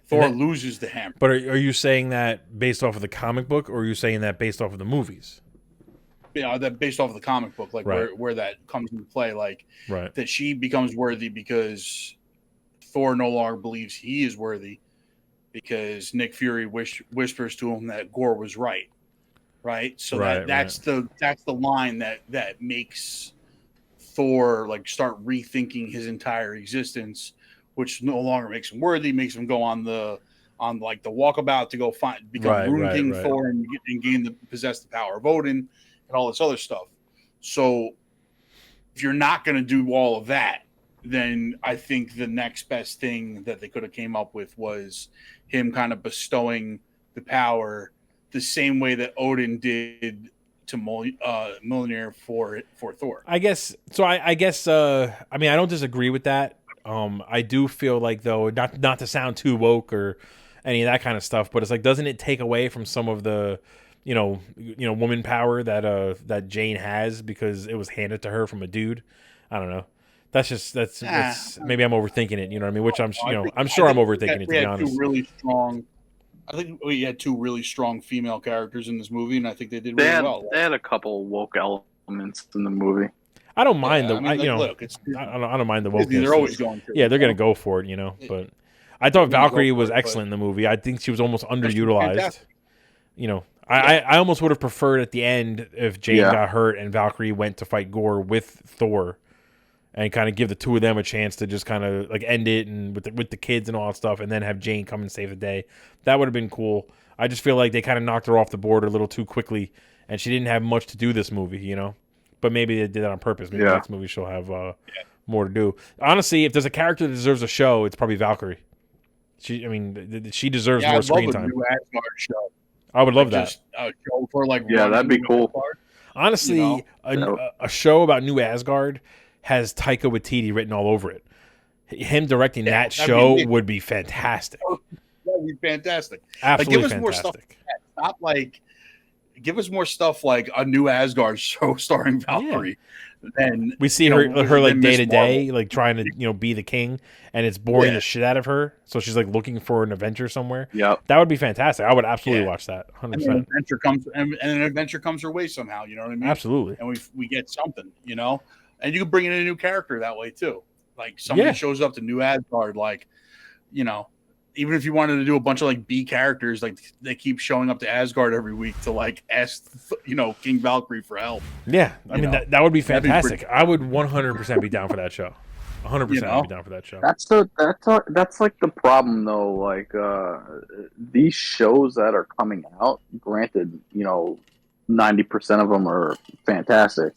Thor loses the hammer. But are you saying that based off of the comic book, or are you saying that based off of the movies? Yeah, that based off of the comic book, like Right. where that comes into play, like Right. that she becomes worthy because Thor no longer believes he is worthy because Nick Fury whispers to him that Gore was right. Right. So that's the line that makes Thor like start rethinking his entire existence, which no longer makes him worthy, makes him go on the walkabout to go become Rune King Thor and possess the power of Odin and all this other stuff. So if you're not going to do all of that, then I think the next best thing that they could have came up with was him kind of bestowing the power the same way that Odin did to Mjolnir for Thor. I guess so. I guess. I mean, I don't disagree with that. I do feel like, though, not to sound too woke or any of that kind of stuff, but it's like, doesn't it take away from some of the, woman power that Jane has because it was handed to her from a dude? I don't know. That's maybe I'm overthinking it. You know what I mean? Which I'm sure I'm overthinking it, to be honest. I think we had two really strong female characters in this movie, and I think they did really well. They had a couple woke elements in the movie. I don't mind I don't mind the wokeness. They're always going to. Yeah, they're going to go for it, But I thought Valkyrie was excellent in the movie. I think she was almost underutilized. I almost would have preferred at the end if Jane got hurt and Valkyrie went to fight Gore with Thor, and kind of give the two of them a chance to just kind of like end it and with the kids and all that stuff, and then have Jane come and save the day. That would have been cool. I just feel like they kind of knocked her off the board a little too quickly, and she didn't have much to do this movie, But maybe they did that on purpose. Maybe next movie she'll have more to do. Honestly, if there's a character that deserves a show, it's probably Valkyrie. She deserves more screen time. New Asgard show. I would love that. Just a show for that'd be cool. Asgard. Honestly, a show about New Asgard has Taika Waititi written all over it. Him directing that show would be fantastic. That would be fantastic. Absolutely give us fantastic. More stuff like that. Not give us more stuff like a New Asgard show starring Valkyrie. Then we see her like day to day, like trying to be the king, and it's boring the shit out of her. So she's like looking for an adventure somewhere. Yeah, that would be fantastic. I would absolutely watch that. 100%. And an adventure comes her way somehow. You know what I mean? Absolutely. And we get something. And you can bring in a new character that way too. Like somebody shows up to New Asgard, even if you wanted to do a bunch of like B characters, like they keep showing up to Asgard every week to like ask, King Valkyrie for help. Yeah, I mean that would be fantastic. I would 100% be down for that show. 100% be down for that show. That's like the problem though. Like these shows that are coming out, granted, 90% of them are fantastic.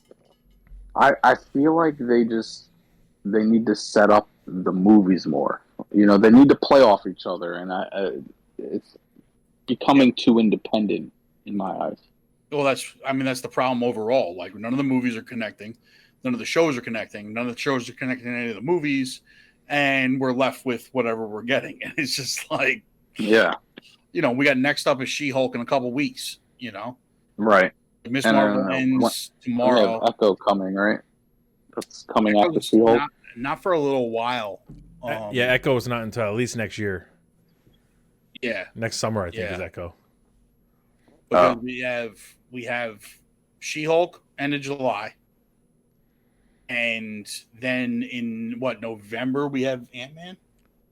I feel like they need to set up the movies more. They need to play off each other, and it's becoming too independent in my eyes. Well, that's the problem overall. Like none of the movies are connecting, none of the shows are connecting, none of the shows are connecting to any of the movies, and we're left with whatever we're getting. And it's just like, we got next up is She-Hulk in a couple weeks. Right. Miss Marvel ends tomorrow. Echo coming, right? That's coming after She-Hulk. Not for a little while. Echo is not until at least next year. Yeah, next summer I think is Echo. Because we have She-Hulk end of July, and then in November we have Ant-Man.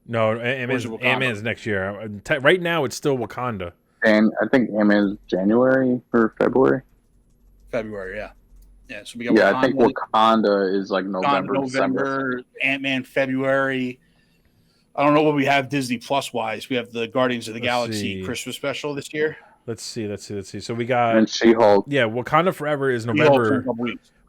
No, Ant-Man's next year. Right now it's still Wakanda. And I think Ant-Man is January or February. February, yeah. So we got Wakanda. I think Wakanda is like November, December. Ant-Man, February. I don't know what we have Disney Plus wise. We have the Guardians of the Galaxy Christmas special this year. Let's see. So we got and She-Hulk. Yeah, Wakanda Forever is November.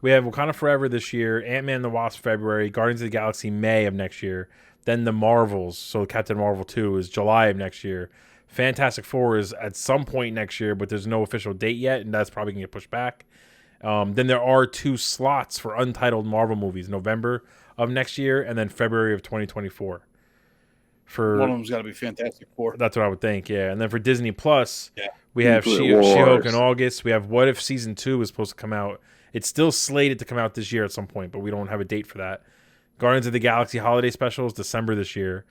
We have Wakanda Forever this year. Ant-Man and the Wasp February. Guardians of the Galaxy May of next year. Then the Marvels. So Captain Marvel 2 is July of next year. Fantastic Four is at some point next year, but there's no official date yet, and that's probably gonna get pushed back. Then there are 2 slots for untitled Marvel movies, November of next year and then February of 2024. One of them's got to be Fantastic Four. That's what I would think, yeah. And then for Disney Plus, we have She-Hulk in August. We have What If Season 2 is supposed to come out. It's still slated to come out this year at some point, but we don't have a date for that. Guardians of the Galaxy Holiday Special is December this year.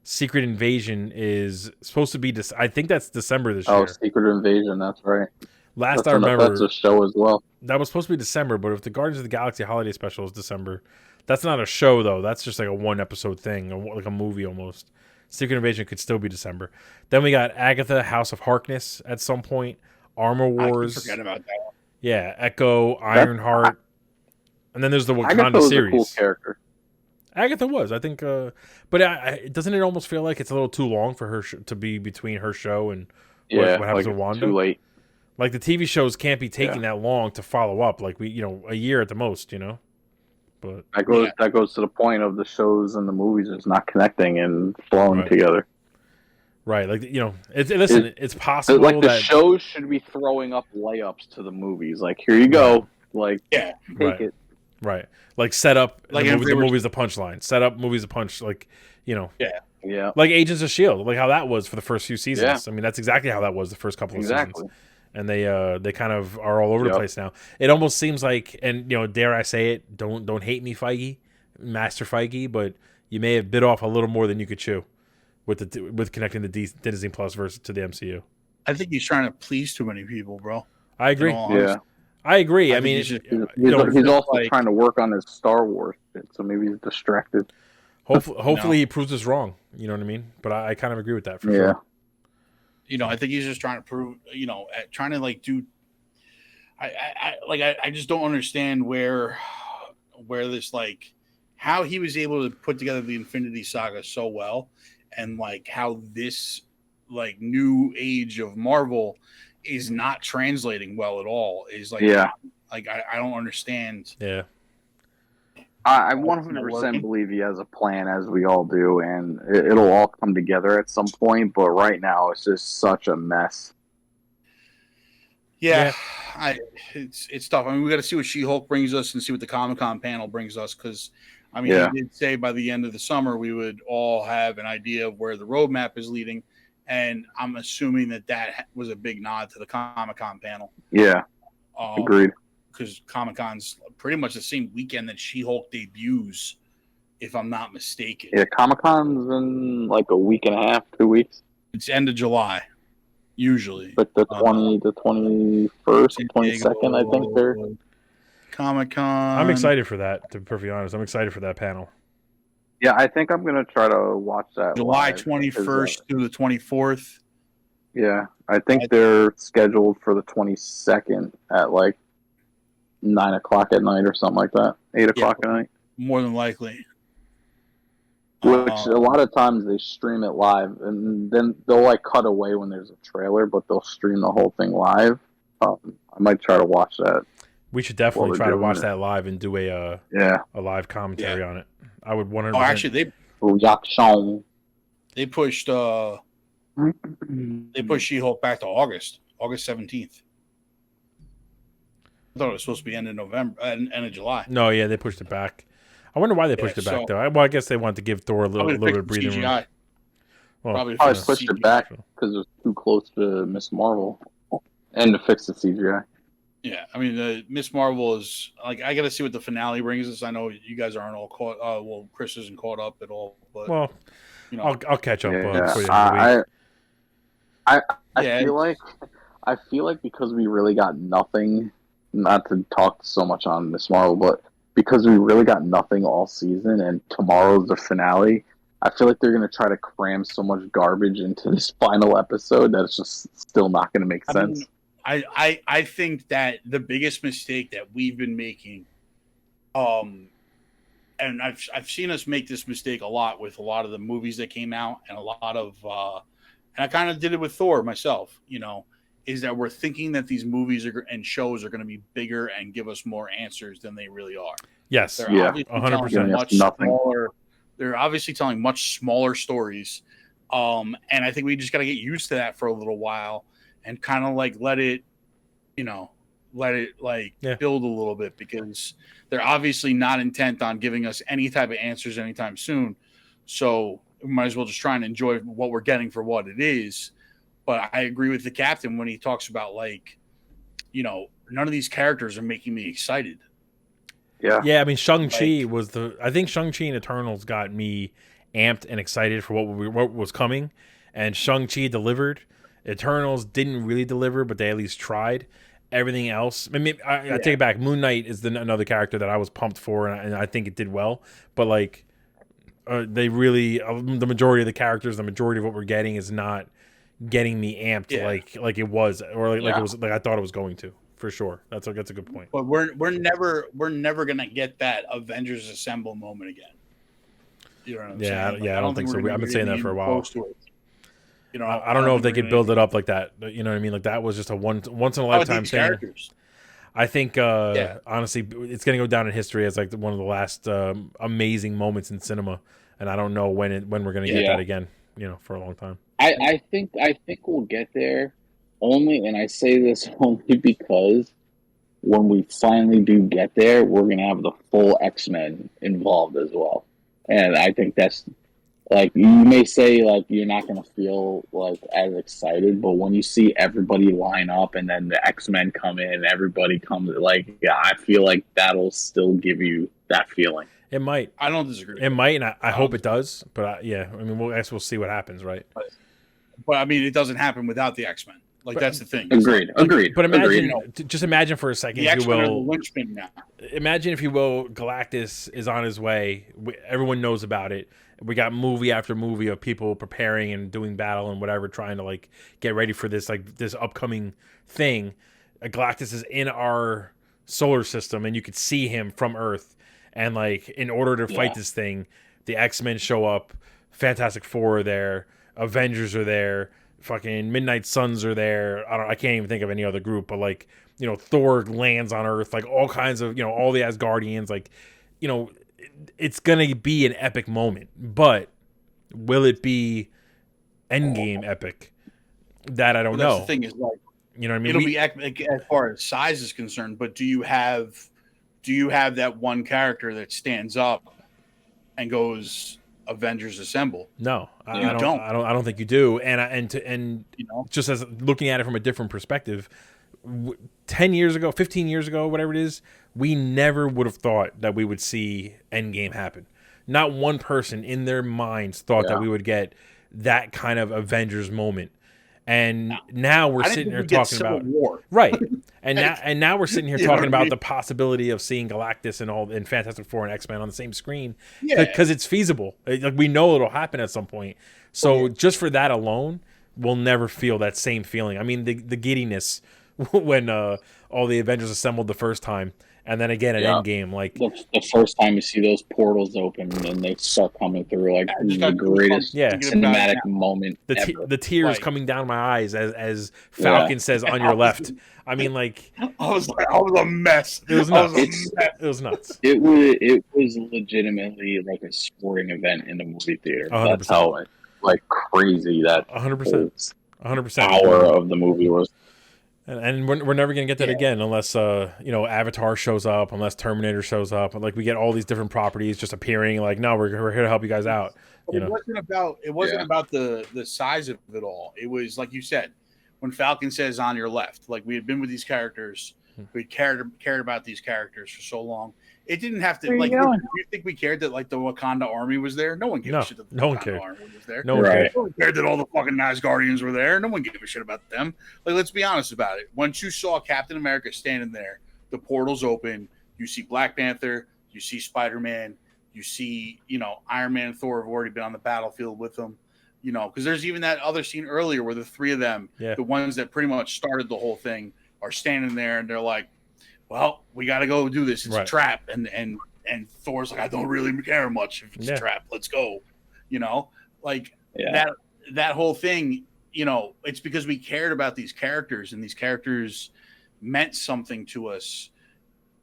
Secret Invasion is supposed to be I think that's December this Oh, year. Secret Invasion. That's right. Last I remember, that's a show as well. that was supposed to be December. But if the Guardians of the Galaxy Holiday Special is December, that's not a show though. That's just like a 1-episode thing, like a movie almost. Secret Invasion could still be December. Then we got Agatha, House of Harkness at some point. Armor Wars. I forget about that one. Yeah, Echo, Ironheart, and then there's the Wakanda Agatha was series. a cool character. Agatha was, I think, but doesn't it almost feel like it's a little too long for her to be between her show and what happens with Wanda? Too late. Like the TV shows can't be taking that long to follow up. Like a year at the most, But that goes to the point of the shows and the movies just not connecting and flowing together. Right, like it's possible like the that shows should be throwing up layups to the movies. Like, here you go. Like, take it. Right, like set up like the movie's the punchline. Set up movies the punch. Like Yeah. like Agents of S.H.I.E.L.D. Like how that was for the first few seasons. Yeah. I mean, that's exactly how that was the first couple of Exactly. seasons. And they kind of are all over the place now. It almost seems like, and dare I say it, don't hate me, Feige, Master Feige, but you may have bit off a little more than you could chew with connecting the Disney Plus versus to the MCU. I think he's trying to please too many people, bro. I agree. Yeah. I agree. I think mean, he's also trying to work on his Star Wars shit, so maybe he's distracted. Hopefully he proves us wrong. You know what I mean? But I kind of agree with that for sure. I think he's just trying to prove, trying to like do. I just don't understand where this, like, how he was able to put together the Infinity Saga so well, and like how this like new age of Marvel is not translating well at all. Is like, like I don't understand. Yeah. I 100% believe he has a plan, as we all do, and it'll all come together at some point. But right now, it's just such a mess. Yeah. It's tough. I mean, we got to see what She-Hulk brings us and see what the Comic-Con panel brings us, because I mean, he did say by the end of the summer we would all have an idea of where the roadmap is leading, and I'm assuming that was a big nod to the Comic-Con panel. Yeah, agreed. Because Comic-Con's pretty much the same weekend that She-Hulk debuts, if I'm not mistaken. Yeah, Comic-Con's in like a week and a half, 2 weeks. It's end of July, usually. Like the 21st, 22nd, I think they're. Comic-Con. I'm excited for that, to be perfectly honest. I'm excited for that panel. Yeah, I think I'm going to try to watch that July 21st through the 24th. Yeah, I think they're scheduled for the 22nd at like 9 o'clock at night or something like that. 8 o'clock at night. More than likely. Which a lot of times they stream it live, and then they'll like cut away when there's a trailer, but they'll stream the whole thing live. I might try to watch that. We should definitely try to watch that live and do a live commentary on it. I would 100%. Oh, actually, they pushed She-Hulk back to August 17th. I thought it was supposed to be end of November, end of July. No, yeah, they pushed it back. I wonder why they pushed it back, though. Well, I guess they wanted to give Thor a little bit of breathing room. Well, probably pushed it back because it was too close to Miss Marvel and to fix the CGI. Yeah, I mean, Miss Marvel is like, I got to see what the finale brings us. I know you guys aren't all caught. Well, Chris isn't caught up at all, but I'll catch up. I feel like because we really got nothing. Not to talk so much on Miss Marvel, but because we really got nothing all season, and tomorrow's the finale, I feel like they're going to try to cram so much garbage into this final episode that it's just still not going to make sense. I think that the biggest mistake that we've been making, and I've seen us make this mistake a lot with a lot of the movies that came out, and a lot of, and I kind of did it with Thor myself, is that we're thinking that these movies and shows are going to be bigger and give us more answers than they really are. Yes, they're 100%. They're obviously telling much smaller stories, and I think we just got to get used to that for a little while and kind of like let it build a little bit, because they're obviously not intent on giving us any type of answers anytime soon. So we might as well just try and enjoy what we're getting for what it is. But I agree with the captain when he talks about, like, none of these characters are making me excited. Yeah. Yeah, I mean, Shang-Chi I think Shang-Chi and Eternals got me amped and excited for what was coming, and Shang-Chi delivered. Eternals didn't really deliver, but they at least tried. Everything else, I mean, I take it back. Moon Knight is another character that I was pumped for, and I think it did well. But like, they really, the majority of the characters, the majority of what we're getting is not getting me amped like it was, or like it was like I thought it was going to. For sure, that's a good point. But we're never gonna get that Avengers Assemble moment again. You know what I'm saying? Yeah, I don't think so. I've been saying that for a while. You know, I don't know if they could build it up like that. You know what I mean? Like that was just a once in a lifetime thing. Characters. I think honestly, it's gonna go down in history as like one of the last amazing moments in cinema, and I don't know when we're gonna get that again. You know, for a long time. I think we'll get there. Only, and I say this only because when we finally do get there, we're going to have the full X-Men involved as well. And I think that's, like, you may say, like, you're not going to feel, like, as excited, but when you see everybody line up and then the X-Men come in and everybody comes, like, yeah, I feel like that'll still give you that feeling. It might. I don't disagree. It might, and I hope it does. But, I mean, I guess we'll see what happens, right? But, I mean, it doesn't happen without the X-Men. Like, that's the thing. Agreed. But imagine, just imagine for a second, the if you X-Men are the will. linchpin now. Imagine, if you will, Galactus is on his way. Everyone knows about it. We got movie after movie of people preparing and doing battle and whatever, trying to like get ready for this upcoming thing. Galactus is in our solar system, and you could see him from Earth. And like, in order to fight this thing, the X-Men show up. Fantastic Four are there. Avengers are there. Fucking Midnight Suns are there. I can't even think of any other group, but like, you know, Thor lands on Earth, like all kinds of, you know, all the Asgardians, like, you know, it's gonna be an epic moment. But will it be Endgame epic? That I don't know. That's the thing is, like, you know what I mean? It'll be epic as far as size is concerned, but do you have that one character that stands up and goes Avengers Assemble? No, I don't think you do. And you know, just as looking at it from a different perspective, 10 years ago, 15 years ago, whatever it is, we never would have thought that we would see Endgame happen. Not one person in their minds thought that we would get that kind of Avengers moment. And now we're sitting here talking about War. Right. And now we're sitting here talking about the possibility of seeing Galactus and Fantastic Four and X-Men on the same screen because it's feasible. Like, we know it'll happen at some point. So just for that alone, we'll never feel that same feeling. I mean, the giddiness when all the Avengers assembled the first time, and then again at Endgame, like the first time you see those portals open and they start coming through, like the greatest cinematic moment ever. The tears coming down my eyes as Falcon says, "On your left." I mean, like, I was a mess. It was nuts. It was nuts. It was legitimately like a sporting event in the movie theater. 100%. That's how like crazy that 100%. 100% hour of the movie was. And we're never going to get that again unless, you know, Avatar shows up, unless Terminator shows up. Like, we get all these different properties just appearing like, no, we're here to help you guys out. You know? It wasn't about the size of it all. It was, like you said, when Falcon says on your left, like, we had been with these characters. We cared about these characters for so long. It didn't have to, like, you think we cared that, like, the Wakanda army was there? No one gave a shit that the Wakanda army was there. No one cared. No one cared that all the fucking Asgardians were there. No one gave a shit about them. Like, let's be honest about it. Once you saw Captain America standing there, the portals open, you see Black Panther, you see Spider-Man, you see, you know, Iron Man and Thor have already been on the battlefield with them. You know, because there's even that other scene earlier where the three of them, the ones that pretty much started the whole thing, are standing there and they're like, well, we got to go do this. It's a trap. And Thor's like, I don't really care much if it's a trap. Let's go. You know, like that whole thing, you know, it's because we cared about these characters, and these characters meant something to us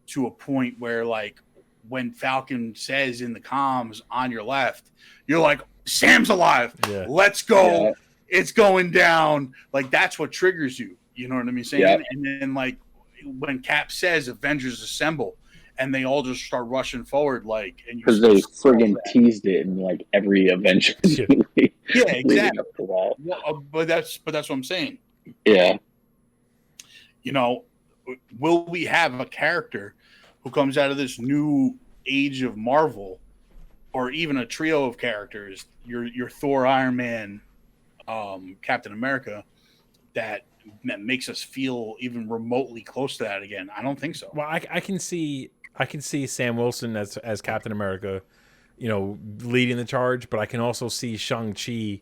to a point where, like, when Falcon says in the comms on your left, you're like, Sam's alive. Yeah. Let's go. Yeah. It's going down. Like, that's what triggers you. You know what I'm saying? Yeah. And then, like, when Cap says Avengers Assemble, and they all just start rushing forward, like, and because they friggin' teased it in like every Avengers movie. Yeah, exactly. Well, but that's what I'm saying. Yeah. You know, will we have a character who comes out of this new age of Marvel or even a trio of characters, your Thor, Iron Man, Captain America, that makes us feel even remotely close to that again. I don't think so. Well, I can see Sam Wilson as Captain America, leading the charge, but I can also see Shang-Chi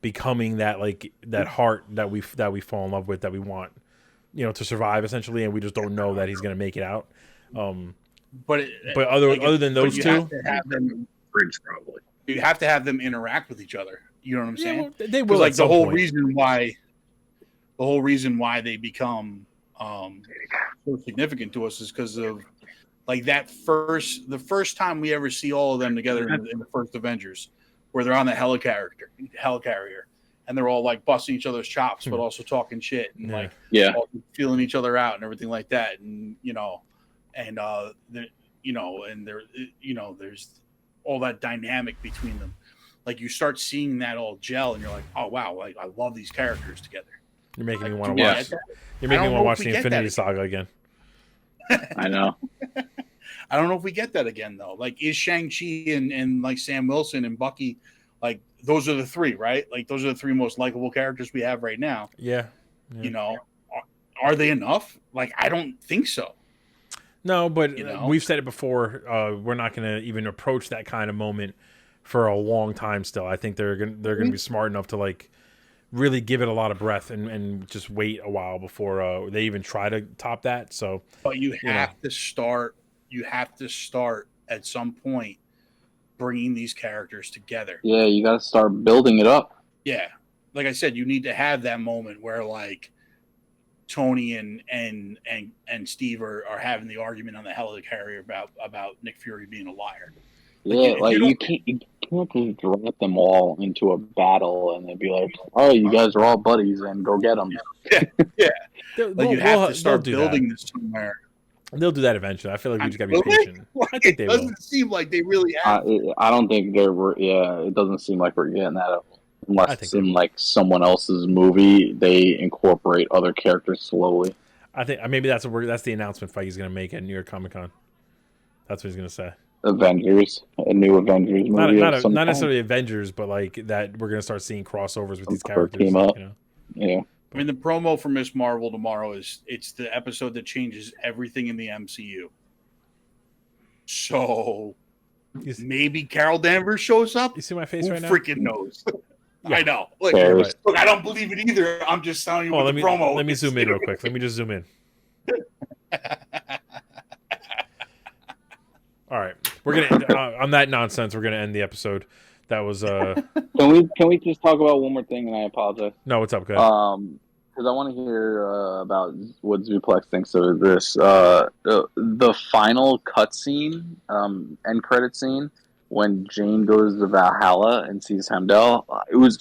becoming that heart that we fall in love with, that we want, to survive essentially, and we just don't know that he's going to make it out. But other than those two, have to have them bridge probably. You have to have them interact with each other. You know what I'm saying? Well, they will. Like the whole reason why they become so significant to us is because of like the first time we ever see all of them together in the first Avengers, where they're on the helicarrier, and they're all like busting each other's chops, but also talking shit and feeling each other out and everything like that, and there's all that dynamic between them. Like you start seeing that all gel, and you're like, oh wow, like I love these characters together. You're making me want to watch. You're making me want to watch the Infinity Saga again. I know. I don't know if we get that again though. Like, is Shang-Chi and like Sam Wilson and Bucky, like those are the three, right? Like those are the three most likable characters we have right now. Yeah. Are they enough? Like, I don't think so. No, but we've said it before. We're not going to even approach that kind of moment for a long time still. I think they're going to be smart enough to like really give it a lot of breath and just wait a while before they even try to top that. So, but you have to start. You have to start at some point bringing these characters together. Yeah, you got to start building it up. Yeah, like I said, you need to have that moment where like Tony and Steve are having the argument on the helicarrier about Nick Fury being a liar. Yeah, you can't just drop them all into a battle and then be like, "Oh, you guys are all buddies, and go get them." Yeah. You have to start building this somewhere. They'll do that eventually. I feel like we just got to be patient. I think they will. It doesn't seem like they really have. I don't think they're. Yeah, it doesn't seem like we're getting that unless it's in like someone else's movie. They incorporate other characters slowly. I think maybe that's the announcement Feige's going to make at New York Comic Con. That's what he's going to say. Avengers, a new Avengers movie. Not necessarily Avengers, but like that we're going to start seeing crossovers with these characters. Team up. Yeah. I mean, the promo for Ms. Marvel tomorrow it's the episode that changes everything in the MCU. So maybe Carol Danvers shows up. You see my face right now? Who freaking knows? Yeah. I know. Look, I don't believe it either. I'm just telling you the promo. Let me zoom in real quick. Let me just zoom in. All right, we're gonna on that nonsense. We're gonna end the episode. That was Can we just talk about one more thing? And I apologize. No, what's up? Go ahead. Because I want to hear about what Zuplex thinks of this. The final cutscene, end credit scene, when Jane goes to Valhalla and sees Heimdall. It was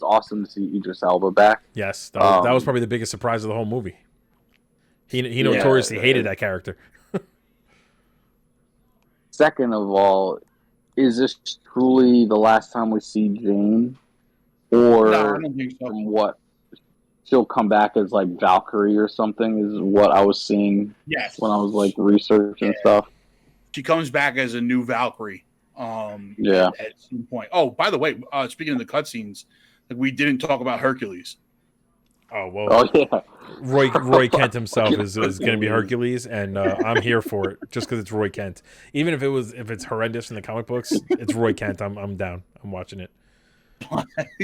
awesome to see Idris Elba back. Yes, that was probably the biggest surprise of the whole movie. He notoriously hated that character. Second of all, is this truly the last time we see Jane? Or no, I don't think so. From what she'll come back as like Valkyrie or something is what I was seeing when I was like researching stuff. She comes back as a new Valkyrie. At some point. Oh, by the way, speaking of the cutscenes, we didn't talk about Hercules. Oh well. Oh yeah. Roy Kent himself is going to be Hercules, and I'm here for it just because it's Roy Kent. Even if it's horrendous in the comic books, it's Roy Kent. I'm down. I'm watching it.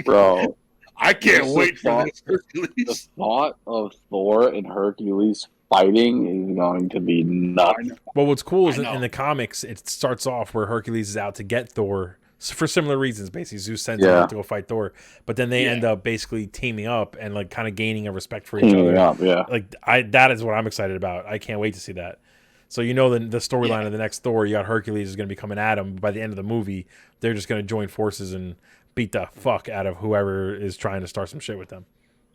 Bro, I can't wait for this Hercules. The thought of Thor and Hercules fighting is going to be nuts. Well, what's cool is in the comics, it starts off where Hercules is out to get Thor for similar reasons. Basically, Zeus sends him out to go fight Thor, but then they end up basically teaming up and like kind of gaining a respect for each other. That is what I'm excited about. I can't wait to see that. So the storyline of the next Thor, you got Hercules is going to be coming at him. By the end of the movie, they're just going to join forces and beat the fuck out of whoever is trying to start some shit with them.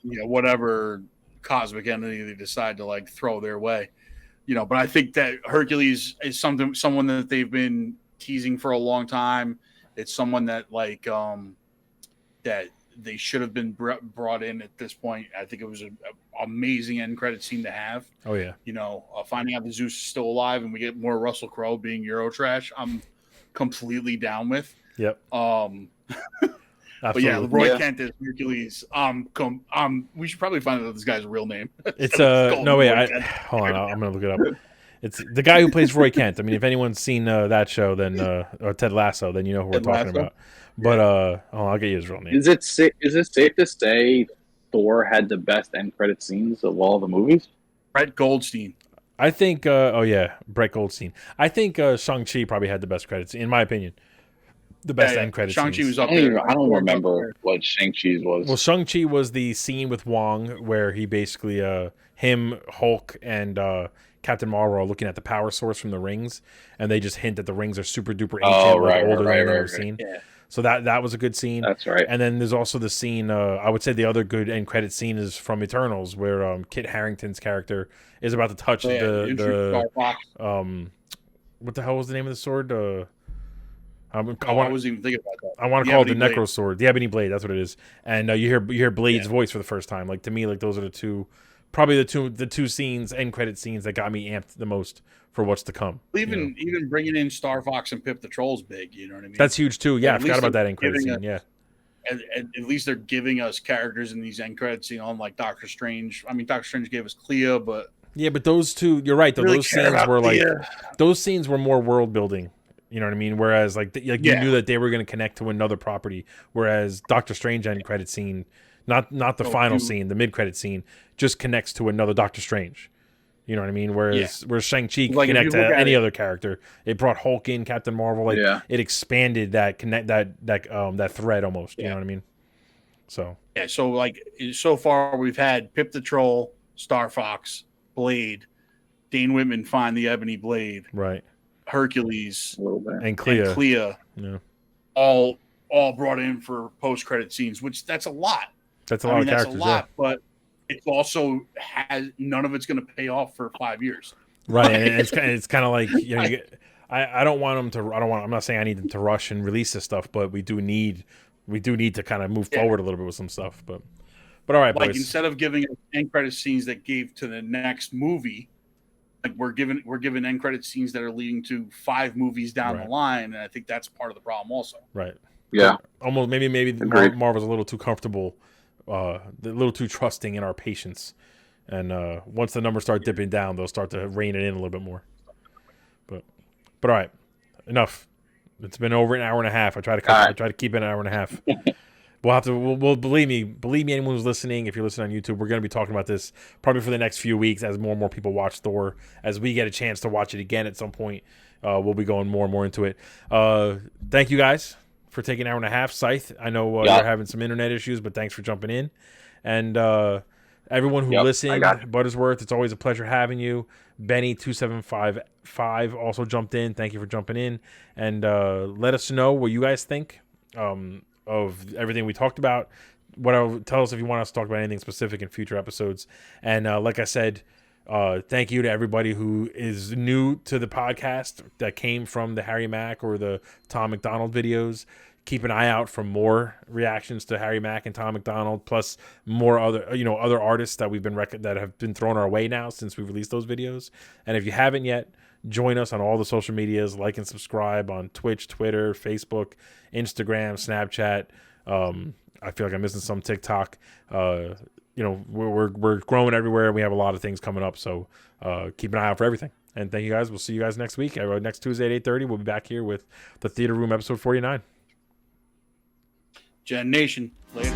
Yeah, whatever cosmic entity they decide to like throw their way, But I think that Hercules is someone that they've been teasing for a long time. It's someone that like that they should have been brought in at this point. I think it was an amazing end credit scene to have. Oh yeah, finding out that Zeus is still alive and we get more Russell Crowe being Eurotrash. I'm completely down with. Yep. But yeah, Absolutely. Roy Kent is Hercules. We should probably find out this guy's real name. It's Call no him wait. Roy Kent. Hold on. I'm gonna look it up. It's the guy who plays Roy Kent. I mean, if anyone's seen that show, then or Ted Lasso, then you know who we're Ted talking Lasso? about. But I'll get you his real name. Is it safe to say Thor had the best end credit scenes of all the movies? Brett Goldstein. I think. Brett Goldstein. I think Shang-Chi probably had the best credits, in my opinion. The best end credits. Shang-Chi was I up there. don't remember what Shang-Chi's was. Well, Shang-Chi was the scene with Wong where he basically, him, Hulk, and Captain Marvel are looking at the power source from the rings, and they just hint that the rings are super duper ancient, older than they've ever seen. Yeah. So that was a good scene. That's right. And then there's also the scene. I would say the other good end credit scene is from Eternals, where Kit Harington's character is about to touch the what the hell was the name of the sword? I wasn't even thinking about that. I want to call it the Necro Sword, the Ebony Blade. That's what it is. And you hear Blade's voice for the first time. Like, to me, like, those are the two scenes, end credit scenes, that got me amped the most for what's to come. Even bringing in Star Fox and Pip the Troll's big. You know what I mean? That's huge too. Yeah, I forgot about that end credit scene. At least they're giving us characters in these end credits. You know, like Doctor Strange. I mean, Doctor Strange gave us Clea, but those two. You're right though. Really those scenes were Clea. Those scenes were more world building. You know what I mean? Whereas, you knew that they were going to connect to another property. Whereas Doctor Strange end credit scene, not the final scene, the mid credit scene, just connects to another Doctor Strange. You know what I mean? Whereas Shang-Chi can connect to any other character. It brought Hulk in, Captain Marvel. It expanded that thread almost. You know what I mean? So so far we've had Pip the Troll, Star Fox, Blade, Dane Whitman find the Ebony Blade, right? Hercules and Clea, all brought in for post-credit scenes, which that's a lot. That's a lot of characters. That's a lot, but it also has none of it's going to pay off for 5 years. Right, and it's kind of like I don't want them to. I'm not saying I need them to rush and release this stuff, but we do need to kind of move forward a little bit with some stuff. But all right, boys. Instead of giving end credit scenes that gave to the next movie. Like we're given end credit scenes that are leading to 5 movies down the line, and I think that's part of the problem also. Right. Yeah. Almost maybe Marvel's a little too comfortable, a little too trusting in our patience, and once the numbers start dipping down, they'll start to rein it in a little bit more. But all right, enough. It's been over an hour and a half. I try to keep it an hour and a half. We'll believe me, anyone who's listening, if you're listening on YouTube, we're going to be talking about this probably for the next few weeks as more and more people watch Thor. As we get a chance to watch it again at some point, we'll be going more and more into it. Thank you guys for taking an hour and a half. Scythe, I know you're having some internet issues, but thanks for jumping in. And everyone who listened, Buttersworth, it's always a pleasure having you. Benny2755 also jumped in. Thank you for jumping in. And let us know what you guys think of everything we talked about. Tell us if you want us to talk about anything specific in future episodes. And like I said, thank you to everybody who is new to the podcast that came from the Harry Mack or the Tom McDonald videos. Keep an eye out for more reactions to Harry Mack and Tom McDonald, plus more other artists that that have been thrown our way now since we released those videos. And if you haven't yet, join us on all the social medias, like and subscribe on Twitch, Twitter, Facebook, Instagram, Snapchat. I feel like I'm missing some TikTok. We're growing everywhere. We have a lot of things coming up, so keep an eye out for everything. And thank you guys. We'll see you guys next week. Next Tuesday at 8:30, we'll be back here with the Theater Room episode 49. Gen Nation. Later.